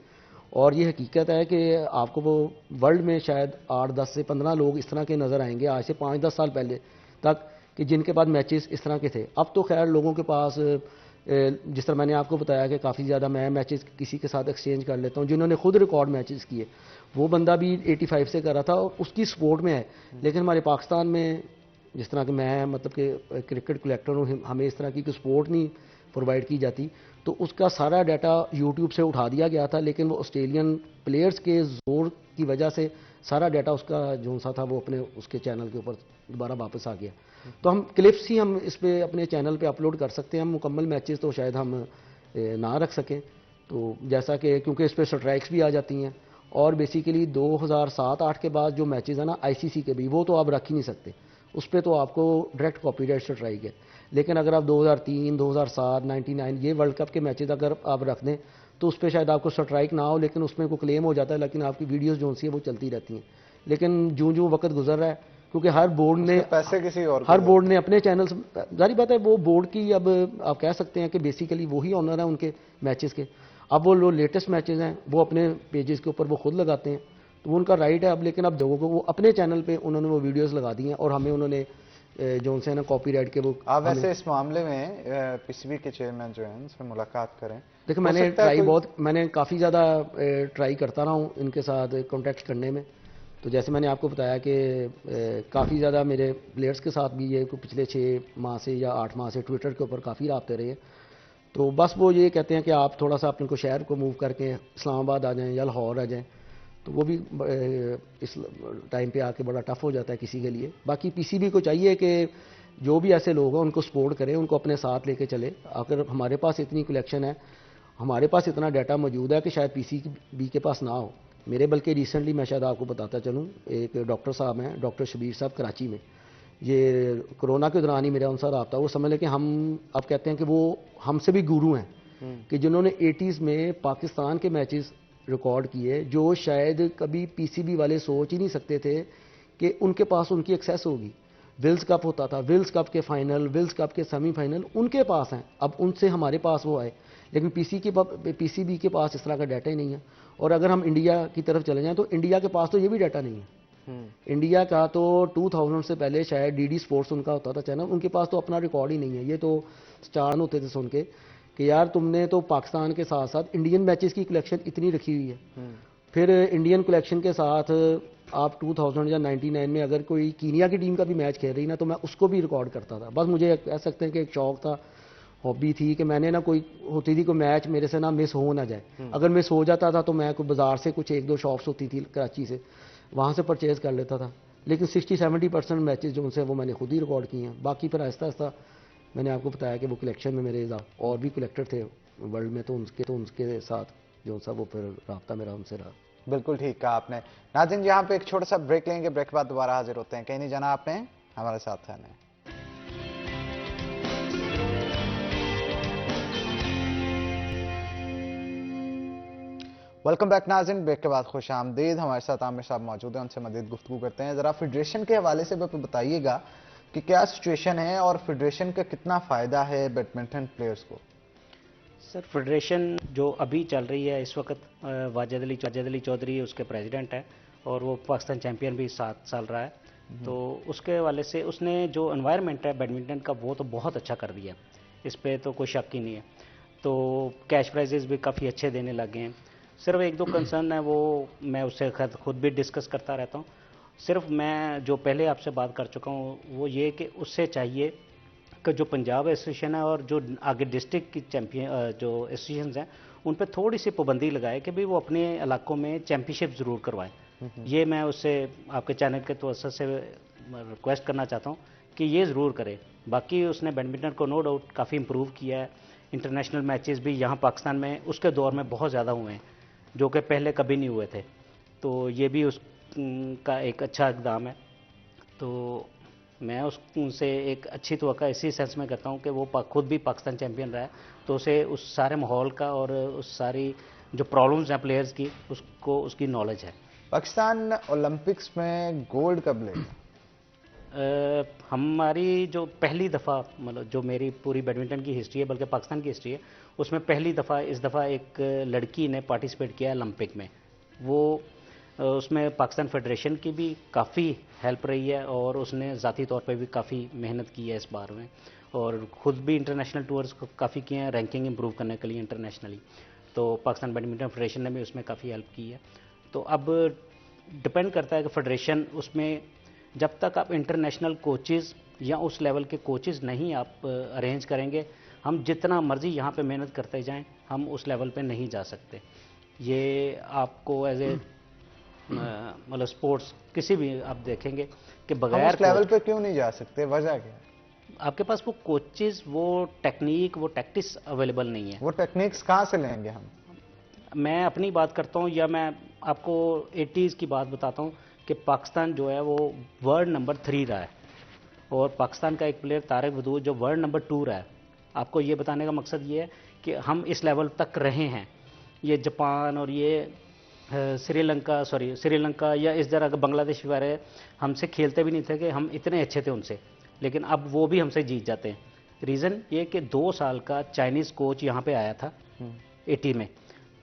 और ये हकीकत है कि आपको वो वर्ल्ड में शायद 8-10 से 15 लोग इस तरह के नज़र आएंगे आज से 5-10 साल पहले तक, कि जिनके पास मैचेस इस तरह के थे। अब तो खैर लोगों के पास, जिस तरह मैंने आपको बताया कि काफ़ी ज़्यादा मैं मैचेस किसी के साथ एक्सचेंज कर लेता हूँ, जिन्होंने खुद रिकॉर्ड मैचेस किए, वो बंदा भी 85 से कर रहा था और उसकी सपोर्ट में है। लेकिन हमारे पाकिस्तान में जिस तरह कि मैं मतलब कि क्रिकेट कलेक्टर हूँ, हमें इस तरह की सपोर्ट नहीं प्रोवाइड की जाती, तो उसका सारा डाटा यूट्यूब से उठा दिया गया था। लेकिन वो ऑस्ट्रेलियन प्लेयर्स के जोर की वजह से सारा डाटा उसका जो सा था वो अपने उसके चैनल के ऊपर दोबारा वापस आ गया। तो हम क्लिप्स ही हम इस पे अपने चैनल पे अपलोड कर सकते हैं। हम मुकम्मल मैचेस तो शायद हम ना रख सकें, तो जैसा कि क्योंकि इस पर स्ट्राइक्स भी आ जाती हैं और बेसिकली 2007-8 के बाद जो मैचेस है ना आईसीसी के भी, वो तो आप रख ही नहीं सकते, उस पर तो आपको डायरेक्ट कॉपीराइट स्ट्राइक है। लेकिन अगर आप 2003, 2007, 99 ये वर्ल्ड कप के मैचेस अगर आप रख दें तो उस पर शायद आपको स्ट्राइक ना हो, लेकिन उसमें कोई क्लेम हो जाता है, लेकिन आपकी वीडियोज़ जो सी है वो चलती रहती हैं। लेकिन जो जो वक्त गुजर रहा है, क्योंकि हर बोर्ड ने पैसे किसी और हर बोर्ड ने अपने चैनल्स, जारी बात है वो बोर्ड की, अब आप कह सकते हैं कि बेसिकली वही ऑनर है उनके मैचेस के। अब वो जो लेटेस्ट मैचेस हैं वो अपने पेजेस के ऊपर वो खुद लगाते हैं, तो उनका राइट है। अब लेकिन अब लोगों को वो अपने चैनल पे उन्होंने वो वीडियोस लगा दी हैं और हमें उन्होंने जो उनसे ना कॉपीराइट के वो। आप वैसे इस मामले में पीसीबी के चेयरमैन जो हैं उनसे मुलाकात करें। देखिए मैंने काफ़ी ज़्यादा ट्राई करता रहा हूँ इनके साथ कॉन्टेक्ट करने में। तो जैसे मैंने आपको बताया कि काफ़ी ज़्यादा मेरे प्लेयर्स के साथ भी ये पिछले 6 माह से या 8 माह से ट्विटर के ऊपर काफ़ी राब्ते रहे। तो बस वो ये कहते हैं कि आप थोड़ा सा अपने को शहर को मूव करके इस्लामाबाद आ जाएं या लाहौर आ जाएं, तो वो भी इस टाइम पे आके बड़ा टफ हो जाता है किसी के लिए। बाकी पीसीबी को चाहिए कि जो भी ऐसे लोग हैं उनको सपोर्ट करें, उनको अपने साथ लेके चले। अगर हमारे पास इतनी कलेक्शन है, हमारे पास इतना डाटा मौजूद है कि शायद पीसीबी के पास ना हो। मेरे बल्कि रिसेंटली मैं शायद आपको बताता चलूँ, एक डॉक्टर साहब हैं, डॉक्टर शबीर साहब कराची में, ये कोरोना के दौरान ही मेरा उनसे रब्ता, वो समझ लें कि हम अब कहते हैं कि वो हमसे भी गुरु हैं कि जिन्होंने 80s में पाकिस्तान के मैचेस रिकॉर्ड किए, जो शायद कभी पीसीबी वाले सोच ही नहीं सकते थे कि उनके पास उनकी एक्सेस होगी। विल्स कप होता था, विल्स कप के फाइनल, विल्स कप के सेमीफाइनल उनके पास हैं, अब उनसे हमारे पास वो आए। लेकिन पीसीबी के पास इस तरह का डाटा ही नहीं है। और अगर हम इंडिया की तरफ चले जाएं तो इंडिया के पास तो ये भी डाटा नहीं है। इंडिया का तो 2000 से पहले शायद डीडी स्पोर्ट्स उनका होता था चैनल, उनके पास तो अपना रिकॉर्ड ही नहीं है। ये तो स्टार होते थे सुन के कि यार तुमने तो पाकिस्तान के साथ साथ इंडियन मैचेस की कलेक्शन इतनी रखी हुई है। फिर इंडियन कलेक्शन के साथ आप 2000 या 99 में अगर कोई कीनिया की टीम का भी मैच खेल रही ना, तो मैं उसको भी रिकॉर्ड करता था। बस मुझे कह सकते हैं कि एक शौक था, हॉबी थी कि मैंने ना कोई होती थी कोई मैच मेरे से ना मिस हो ना जाए। अगर मिस हो जाता था तो मैं कोई बाजार से कुछ 1-2 शॉप्स होती थी कराची से, वहाँ से परचेज़ कर लेता था। लेकिन 60-70% मैचेस जो उनसे वो मैंने खुद ही रिकॉर्ड किए हैं। बाकी फिर आहिस्ता आहिस्ता मैंने आपको बताया कि वो कलेक्शन में मेरे और भी कलेक्टर थे वर्ल्ड में, तो उनके साथ जो सा वो फिर रब्ता मेरा उनसे रहा। बिल्कुल ठीक कहा आपने। नाज़रीन यहाँ पे एक छोटा सा ब्रेक लेंगे, ब्रेक के बाद दोबारा हाजिर होते हैं। कहीं नहीं जाना आपने, हमारे साथ रहना है। वेलकम बैक नाज़रीन, ब्रेक के बाद खुश आमदीद। हमारे साथ आमिर साहब मौजूद हैं, उनसे मज़ीद गुफ्तगू करते हैं। ज़रा फेडरेशन के हवाले से बताइएगा कि क्या सिचुएशन है और फेडरेशन का कितना फ़ायदा है बैडमिंटन प्लेयर्स को। सर फेडरेशन जो अभी चल रही है इस वक्त, वाजिद अली चौधरी उसके प्रेसिडेंट है और वो पाकिस्तान चैंपियन भी 7 साल रहा है। तो उसके हवाले से उसने जो एनवायरनमेंट है बैडमिंटन का वो तो बहुत अच्छा कर दिया, इस पर तो कोई शक ही नहीं है। तो कैश प्राइजेस भी काफ़ी अच्छे देने लगे हैं। सिर्फ 1-2 कंसर्न है, वो मैं उससे खुद भी डिस्कस करता रहता हूँ। सिर्फ मैं जो पहले आपसे बात कर चुका हूँ वो ये कि उससे चाहिए कि जो पंजाब एसोसिएशन है और जो आगे डिस्ट्रिक्ट की चैंपियन जो एसोसिएशंस हैं उन पर थोड़ी सी पाबंदी लगाए कि भाई वो अपने इलाकों में चैंपियनशिप ज़रूर करवाएं। ये मैं उससे आपके चैनल के तवज्जो से रिक्वेस्ट करना चाहता हूँ कि ये ज़रूर करे। बाकी उसने बैडमिंटन को नो डाउट काफ़ी इम्प्रूव किया है। इंटरनेशनल मैचेस भी यहाँ पाकिस्तान में उसके दौर में बहुत ज़्यादा हुए हैं जो कि पहले कभी नहीं हुए थे। तो ये भी उसका एक अच्छा इक़दाम है। तो मैं उनसे एक अच्छी तवक्का इसी सेंस में करता हूँ कि वो खुद भी पाकिस्तान चैंपियन रहा है, तो उसे उस सारे माहौल का और उस सारी जो प्रॉब्लम्स हैं प्लेयर्स की उसको उसकी नॉलेज है। पाकिस्तान ओलंपिक्स में गोल्ड कब लेगा? हमारी जो पहली दफ़ा मतलब जो मेरी पूरी बैडमिंटन की हिस्ट्री है, बल्कि पाकिस्तान की हिस्ट्री है, उसमें पहली दफ़ा इस दफ़ा एक लड़की ने पार्टिसिपेट किया ओलंपिक में। वो उसमें पाकिस्तान फेडरेशन की भी काफ़ी हेल्प रही है और उसने ज़ाती तौर पे भी काफ़ी मेहनत की है इस बार में, और ख़ुद भी इंटरनेशनल टूर्स काफ़ी किए हैं रैंकिंग इंप्रूव करने के लिए इंटरनेशनली। तो पाकिस्तान बैडमिंटन फेडरेशन ने भी उसमें काफ़ी हेल्प की है। तो अब डिपेंड करता है कि फेडरेशन उसमें जब तक आप इंटरनेशनल कोचेज़ या उस लेवल के कोचेज़ नहीं आप अरेंज करेंगे, हम जितना मर्ज़ी यहाँ पे मेहनत करते जाएं, हम उस लेवल पे नहीं जा सकते। ये आपको एज ए मतलब स्पोर्ट्स किसी भी आप देखेंगे कि बगैर उस लेवल पे क्यों नहीं जा सकते, वजह क्या है? आपके पास वो कोचेज़, वो टेक्निक, वो टैक्टिक्स अवेलेबल नहीं है। वो टेक्निक्स कहाँ से लेंगे हम? मैं अपनी बात करता हूँ या मैं आपको 80s की बात बताता हूँ कि पाकिस्तान जो है वो वर्ल्ड नंबर 3 रहा है, और पाकिस्तान का एक प्लेयर तारिक बदूर जो वर्ल्ड नंबर 2 रहा है। आपको ये बताने का मकसद ये है कि हम इस लेवल तक रहे हैं। ये जापान और ये श्रीलंका या इस तरह का बांग्लादेश वगैरह हमसे खेलते भी नहीं थे कि हम इतने अच्छे थे उनसे, लेकिन अब वो भी हमसे जीत जाते हैं। रीज़न ये कि 2 साल का चाइनीज़ कोच यहाँ पे आया था 80 में,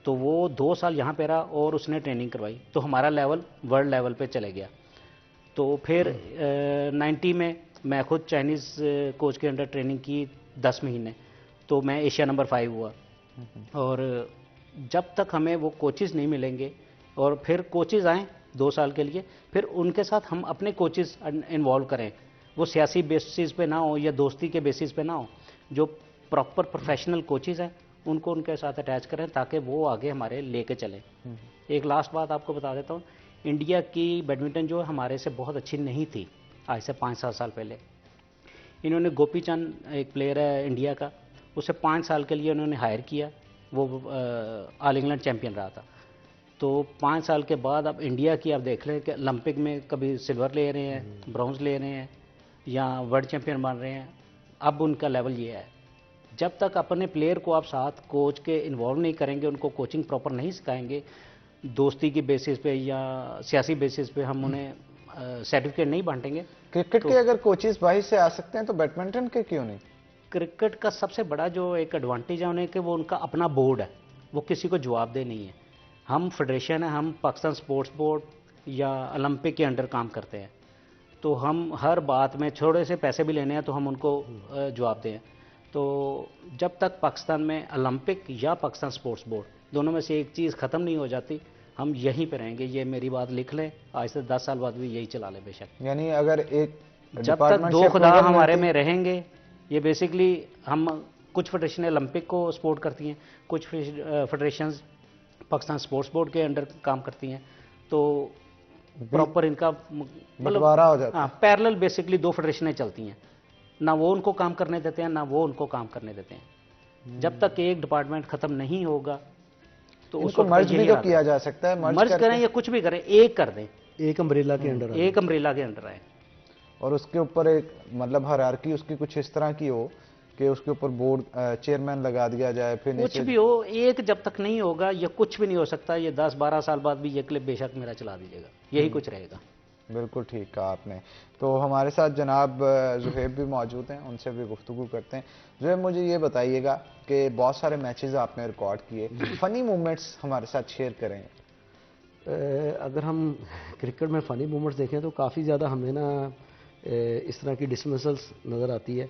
तो वो 2 साल यहाँ पे रहा और उसने ट्रेनिंग करवाई, तो हमारा लेवल वर्ल्ड लेवल पे चले गया। तो फिर 90 में मैं खुद चाइनीज़ कोच के अंडर ट्रेनिंग की 10 महीने, तो मैं एशिया नंबर 5 हुआ। और जब तक हमें वो कोचेज़ नहीं मिलेंगे और फिर कोचेज़ आएँ 2 साल के लिए, फिर उनके साथ हम अपने कोचेज़ इन्वॉल्व करें, वो सियासी बेसिस पे ना हो या दोस्ती के बेसिस पे ना हो, जो प्रॉपर प्रोफेशनल कोचेज़ हैं उनको उनके साथ अटैच करें ताकि वो आगे हमारे लेके चलें। एक लास्ट बात आपको बता देता हूँ, इंडिया की बैडमिंटन जो हमारे से बहुत अच्छी नहीं थी आज से 5-7 साल पहले। इन्होंने गोपी चंद एक प्लेयर है इंडिया का, उसे 5 साल के लिए उन्होंने हायर किया, वो ऑल इंग्लैंड चैम्पियन रहा था। तो 5 साल के बाद अब इंडिया की आप देख लें कि ओलंपिक में कभी सिल्वर ले रहे हैं, ब्रॉन्ज ले रहे हैं या वर्ल्ड चैम्पियन बन रहे हैं। अब उनका लेवल ये है, जब तक अपने प्लेयर को आप साथ कोच के इन्वॉल्व नहीं करेंगे, उनको कोचिंग प्रॉपर नहीं सिखाएंगे, दोस्ती की बेसिस पे या सियासी बेसिस पे हम उन्हें सर्टिफिकेट नहीं बांटेंगे। क्रिकेट के अगर कोचेस बाहर से आ सकते हैं तो बैडमिंटन के क्यों नहीं? क्रिकेट का सबसे बड़ा जो एक एडवांटेज है उन्हें कि वो उनका अपना बोर्ड है, वो किसी को जवाबदेह नहीं है। हम फेडरेशन है, हम पाकिस्तान स्पोर्ट्स बोर्ड या ओलंपिक के अंडर काम करते हैं, तो हम हर बात में थोड़े से पैसे भी लेने हैं तो हम उनको जवाब दें। तो जब तक पाकिस्तान में ओलंपिक या पाकिस्तान स्पोर्ट्स बोर्ड दोनों में से एक चीज़ ख़त्म नहीं हो जाती, हम यहीं पे रहेंगे। ये मेरी बात लिख लें, आज से 10 साल बाद भी यही चला लें बेशक। यानी अगर एक जब तक 2 खुदा हमारे में रहेंगे, ये बेसिकली हम कुछ फेडरेशन ओलंपिक को सपोर्ट करती हैं, कुछ फेडरेशन पाकिस्तान स्पोर्ट्स बोर्ड के अंडर काम करती हैं, तो प्रॉपर इनका बंटवारा हो जाता है। पैरेलल बेसिकली 2 फेडरेशनें चलती हैं, ना वो उनको काम करने देते हैं ना वो उनको काम करने देते हैं। जब तक एक डिपार्टमेंट खत्म नहीं होगा तो उसको मर्ज भी तो किया जा सकता है। मर्ज करें या कुछ भी करें, एक कर दें, एक अम्ब्रेला के अंडर, एक अम्ब्रेला के अंडर आए, और उसके ऊपर एक मतलब हायरार्की उसकी कुछ इस तरह की हो कि उसके ऊपर बोर्ड चेयरमैन लगा दिया जाए। फिर कुछ भी हो, एक जब तक नहीं होगा ये कुछ भी नहीं हो सकता। ये 10-12 साल बाद भी ये क्लिप बेशक मेरा चला दीजिएगा, यही कुछ रहेगा। बिल्कुल ठीक कहा आपने। तो हमारे साथ जनाब जुहैब भी मौजूद हैं, उनसे भी गुफ्तगू करते हैं। जुहैब, मुझे ये बताइएगा कि बहुत सारे मैचेस आपने रिकॉर्ड किए, फ़नी मोमेंट्स हमारे साथ शेयर करें। अगर हम क्रिकेट में फ़नी मोमेंट्स देखें तो काफ़ी ज़्यादा हमें ना इस तरह की डिसमिसल्स नज़र आती है।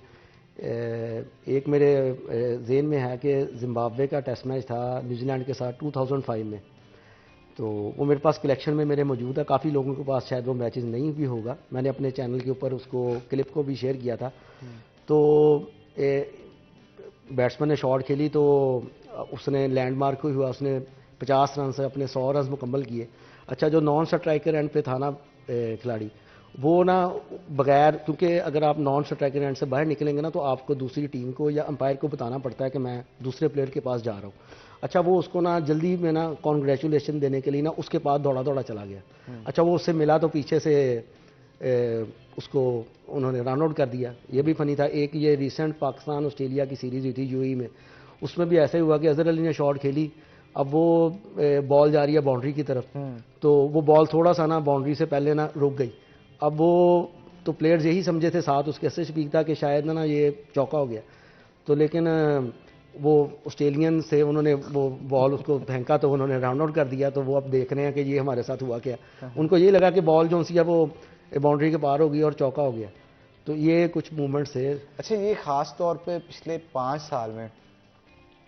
एक मेरे ज़हन में है कि जिम्बाब्वे का टेस्ट मैच था न्यूजीलैंड के साथ 2005 में, तो वो मेरे पास कलेक्शन में मेरे मौजूद है। काफ़ी लोगों के पास शायद वो मैचेस नहीं भी होगा, मैंने अपने चैनल के ऊपर उसको क्लिप को भी शेयर किया था। तो बैट्समैन ने शॉट खेली तो उसने लैंडमार्क हुआ, उसने 50 रन से अपने 100 रन मुकम्मल किए। अच्छा, जो नॉन स्ट्राइकर एंड पे था ना खिलाड़ी, वो ना बगैर, क्योंकि अगर आप नॉन स्ट्राइकर एंड से बाहर निकलेंगे ना तो आपको दूसरी टीम को या अंपायर को बताना पड़ता है कि मैं दूसरे प्लेयर के पास जा रहा हूँ। अच्छा, वो उसको ना जल्दी में ना कॉन्ग्रेचुलेशन देने के लिए ना उसके पास दौड़ा दौड़ा चला गया। अच्छा, वो उससे मिला तो पीछे से उसको उन्होंने रन आउट कर दिया। ये भी फनी था। एक ये रिसेंट पाकिस्तान ऑस्ट्रेलिया की सीरीज़ हुई थी यूएई में, उसमें भी ऐसे ही हुआ कि अजहर अली ने शॉट खेली, अब वो बॉल जा रही है बाउंड्री की तरफ, तो वो बॉल थोड़ा सा ना बाउंड्री से पहले ना रुक गई। अब वो तो प्लेयर्स यही समझे थे, साथ उसके ऐसे स्पीक था कि शायद ना ये चौका हो गया, तो लेकिन वो ऑस्ट्रेलियन से उन्होंने वो बॉल उसको फेंका तो उन्होंने राउंड आउट कर दिया। तो वो अब देख रहे हैं कि ये हमारे साथ हुआ क्या। उनको ये लगा कि बॉल जो सी है वो बाउंड्री के पार हो गई और चौका हो गया। तो ये कुछ मूवमेंट्स है। अच्छा, ये खास तौर पे पिछले 5 साल में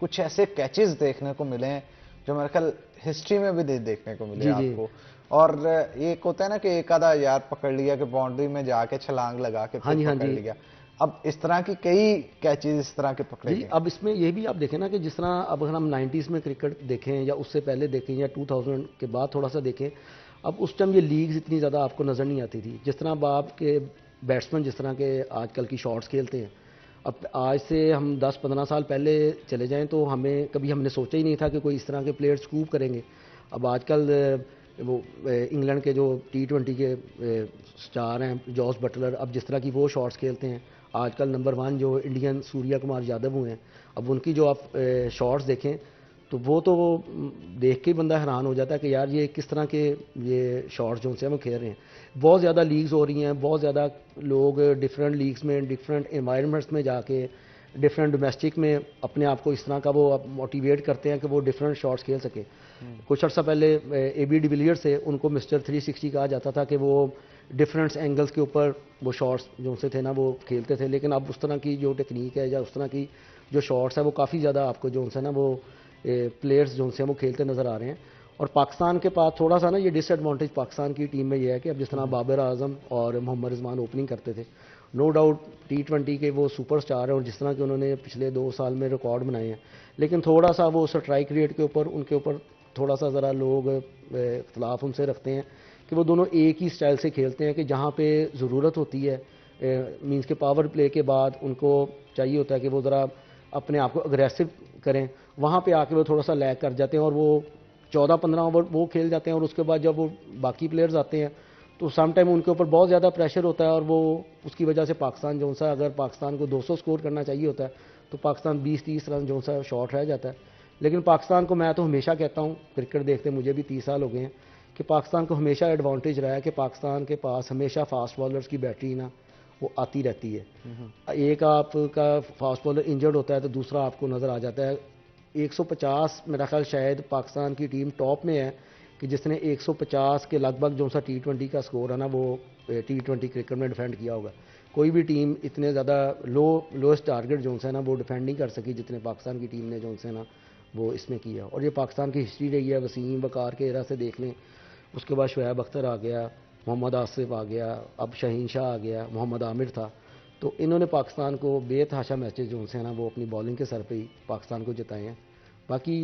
कुछ ऐसे कैचेस देखने को मिले हैं जो मेरे ख्याल हिस्ट्री में भी देखने को मिले आपको। और एक होता है ना कि एक आधा यार पकड़ लिया कि बाउंड्री में जाके छलांग लगा के पकड़ लिया। अब इस तरह की कई कैचेस इस तरह के पकड़े गए। अब इसमें ये भी आप देखें ना कि जिस तरह अब अगर हम 90s में क्रिकेट देखें या उससे पहले देखें या 2000 के बाद थोड़ा सा देखें, अब उस टाइम ये लीग्स इतनी ज़्यादा आपको नज़र नहीं आती थी। जिस तरह अब आपके बैट्समैन जिस तरह के आजकल की शॉट्स खेलते हैं, अब आज से हम 10-15 साल पहले चले जाएं तो हमने सोचा ही नहीं था कि कोई इस तरह के प्लेयर्स स्कूप करेंगे। अब आजकल वो इंग्लैंड के जो T20 के स्टार हैं जॉस बटलर, अब जिस तरह की वो शॉट्स खेलते हैं, आजकल नंबर 1 जो इंडियन सूर्या कुमार यादव हुए हैं, अब उनकी जो आप शॉट्स देखें तो वो देख के बंदा हैरान हो जाता है कि यार ये किस तरह के ये शॉट्स जो से वो खेल रहे हैं। बहुत ज़्यादा लीग्स हो रही हैं, बहुत ज़्यादा लोग डिफरेंट लीग्स में डिफरेंट एनवायरनमेंट्स में जाके डिफरेंट डोमेस्टिक में अपने आप को इस तरह का वो मोटिवेट करते हैं कि वो डिफरेंट शॉट्स खेल सके। कुछ अर्सा पहले AB डिविलियर्स से उनको मिस्टर 360 कहा जाता था कि वो डिफरेंट एंगल्स के ऊपर वो शॉट्स जो से थे ना वो खेलते थे, लेकिन अब उस तरह की जो टेक्निक है या उस तरह की जो शॉट्स है वो काफ़ी ज़्यादा आपको जो है ना वो प्लेयर्स जो से वो खेलते नज़र आ रहे हैं। और पाकिस्तान के पास थोड़ा सा ना ये डिसएडवांटेज पाकिस्तान की टीम में ये है कि अब जिस तरह बाबर आजम और मोहम्मद रिजवान ओपनिंग करते थे, नो डाउट T20 के वो सुपरस्टार हैं और जिस तरह के उन्होंने पिछले 2 साल में रिकॉर्ड बनाए हैं, लेकिन थोड़ा सा वो स्ट्राइक रेट के ऊपर उनके ऊपर थोड़ा सा ज़रा लोग इख्तलाफ उनसे रखते हैं कि वो दोनों एक ही स्टाइल से खेलते हैं कि जहाँ पे ज़रूरत होती है मींस के पावर प्ले के बाद उनको चाहिए होता है कि वो ज़रा अपने आप को अग्रेसिव करें, वहाँ पे आके वो थोड़ा सा लैग कर जाते हैं और वो 14-15 ओवर वो खेल जाते हैं और उसके बाद जब वो बाकी प्लेयर्स आते हैं तो सम टाइम उनके ऊपर बहुत ज़्यादा प्रेशर होता है और वो उसकी वजह से पाकिस्तान जो सा अगर पाकिस्तान को 200 स्कोर करना चाहिए होता है तो पाकिस्तान 20-30 रन जो सा शॉर्ट रह जाता है। लेकिन पाकिस्तान को मैं तो हमेशा कहता हूँ, क्रिकेट देखते मुझे भी 30 साल हो गए हैं, कि पाकिस्तान को हमेशा एडवांटेज रहा है कि पाकिस्तान के पास हमेशा फास्ट बॉलर्स की बैटरी ना वो आती रहती है। एक आपका फास्ट बॉलर इंजर्ड होता है तो दूसरा आपको नज़र आ जाता है। 150 मेरा ख्याल शायद पाकिस्तान की टीम टॉप में है कि जिसने 150 के लगभग जो सा T20 का स्कोर है ना वो T20 क्रिकेट में डिफेंड किया होगा। कोई भी टीम इतने ज़्यादा लोएस्ट टारगेट जो है ना वो डिफेंड नहीं कर सकी जितने पाकिस्तान की टीम ने जो है ना वो इसमें किया। और ये पाकिस्तान की हिस्ट्री रही है, वसीम वकार के एरा से देख लें, उसके बाद शुएब अख्तर आ गया, मोहम्मद आसिफ आ गया, अब शाहीन शाह आ गया, मोहम्मद आमिर था, तो इन्होंने पाकिस्तान को बेतहाशा मैचेज जो है ना वो अपनी बॉलिंग के सर पे ही पाकिस्तान को जिताए हैं। बाकी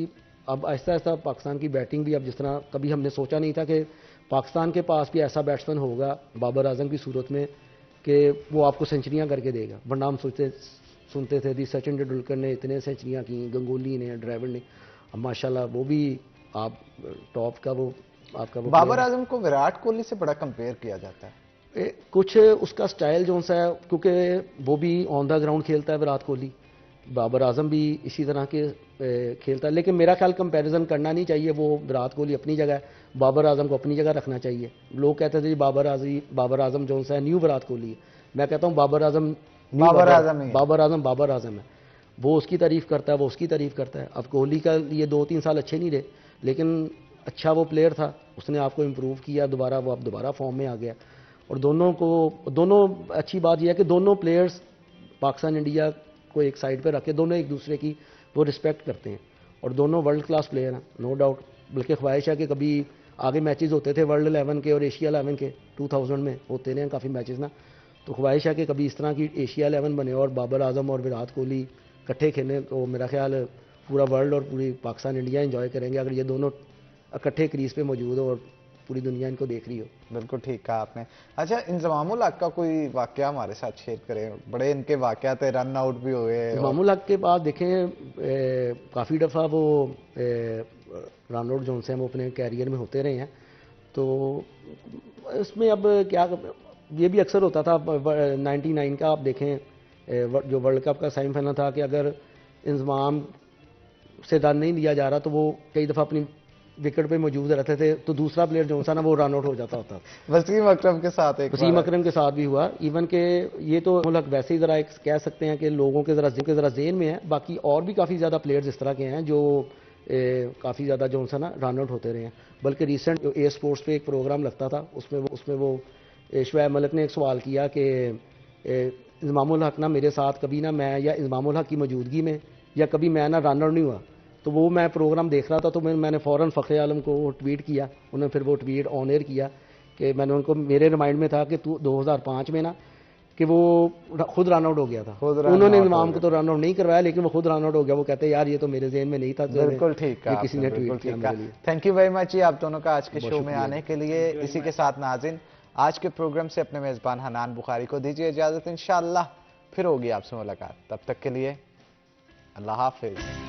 अब आहिस्ता आहिस्ता पाकिस्तान की बैटिंग भी अब जिस तरह कभी हमने सोचा नहीं था कि पाकिस्तान के पास भी ऐसा बैट्समैन होगा बाबर आजम की सूरत में कि वो आपको सेंचुरियाँ करके देगा, वरना हम सुनते थे कि सचिन तेंदुलकर ने इतने सेंचुरियाँ की, गंगोली ने, ड्राविड ने, अब माशाल्लाह वो भी आप टॉप का वो आपका वो बाबर आजम को विराट कोहली से बड़ा कंपेयर किया जाता है। कुछ उसका स्टाइल जो सा है, क्योंकि वो भी ऑन द ग्राउंड खेलता है विराट कोहली, बाबर आजम भी इसी तरह के खेलता है, लेकिन मेरा ख्याल कंपैरिजन करना नहीं चाहिए। वो विराट कोहली अपनी जगह है, बाबर आजम को अपनी जगह रखना चाहिए। लोग कहते थे जी बाबर आजम जो सा है न्यू विराट कोहली है, मैं कहता हूँ बाबर आजम है। वो उसकी तारीफ करता है, वो उसकी तारीफ करता है। अब कोहली का ये 2-3 साल अच्छे नहीं रहे, लेकिन अच्छा वो प्लेयर था, उसने आपको इम्प्रूव किया दोबारा, वो अब दोबारा फॉर्म में आ गया। और दोनों अच्छी बात यह है कि दोनों प्लेयर्स पाकिस्तान इंडिया को एक साइड पे रखे, दोनों एक दूसरे की वो रिस्पेक्ट करते हैं और दोनों वर्ल्ड क्लास प्लेयर हैं, नो डाउट। बल्कि ख्वाहिश है कि कभी आगे मैचेस होते थे वर्ल्ड 11 के और एशिया 11 के 2000 में होते रहे काफ़ी मैचेस ना, तो ख्वाहिश है कि कभी इस तरह की एशिया 11 बने और बाबर आजम और विराट कोहली इकट्ठे खेलें, तो मेरा ख्याल पूरा वर्ल्ड और पूरी पाकिस्तान इंडिया एंजॉय करेंगे अगर ये दोनों इकट्ठे क्रीज पे मौजूद हो और पूरी दुनिया इनको देख रही हो। बिल्कुल ठीक कहा आपने। अच्छा, इंजमामुल हक का कोई वाकया हमारे साथ शेयर करें, बड़े इनके वाकयात है, रन आउट भी हुए। इंजमामुल हक के बाद देखें काफ़ी दफ़ा वो रन आउट जो हैं वो अपने कैरियर में होते रहे हैं, तो इसमें अब क्या ये भी अक्सर होता था 99 का आप देखें जो वर्ल्ड कप का सेमीफाइनल था कि अगर इंजमाम से रन नहीं दिया जा रहा तो वो कई दफ़ा अपनी विकेट पे मौजूद रहते थे, तो दूसरा प्लेयर जो था ना वो रन आउट हो जाता होता। वसीम अकरम के साथ भी हुआ। इवन के ये तो मुल्क वैसे ही ज़रा कह सकते हैं कि लोगों के ज़रा ज़हन में है, बाकी और भी काफ़ी ज़्यादा प्लेयर्स इस तरह के हैं जो काफ़ी ज़्यादा जो सा ना रन आउट होते रहे हैं। बल्कि रिसेंट ए स्पोर्ट्स पे एक प्रोग्राम लगता था, उसमें वो शुएब मलिक ने एक सवाल किया कि इंजमामुल हक ना मेरे साथ कभी ना मैं या इंजमामुल हक की मौजूदगी में या कभी मैं ना रन आउट नहीं हुआ, तो वो मैं प्रोग्राम देख रहा था तो मैंने फ़ौरन फ़खरे आलम को ट्वीट किया, उन्होंने फिर वो ट्वीट ऑन एयर किया कि मैंने उनको, मेरे रिमाइंड में था कि 2005 में ना कि वो खुद रन आउट हो गया था, उन्होंने इमाम को तो रन आउट नहीं करवाया लेकिन वो खुद रन आउट हो गया। वो कहते हैं यार ये तो मेरे ज़हन में नहीं था। बिल्कुल ठीक है, किसी ने ट्वीट किया। थैंक यू वेरी मच जी आप दोनों का आज के शो में आने के लिए। इसी के साथ नाज़रीन आज के प्रोग्राम से अपने मेज़बान हनान बुखारी को दीजिए इजाज़त, इंशाअल्लाह फिर होगी आपसे मुलाकात, तब तक के लिए अल्लाह हाफिज़।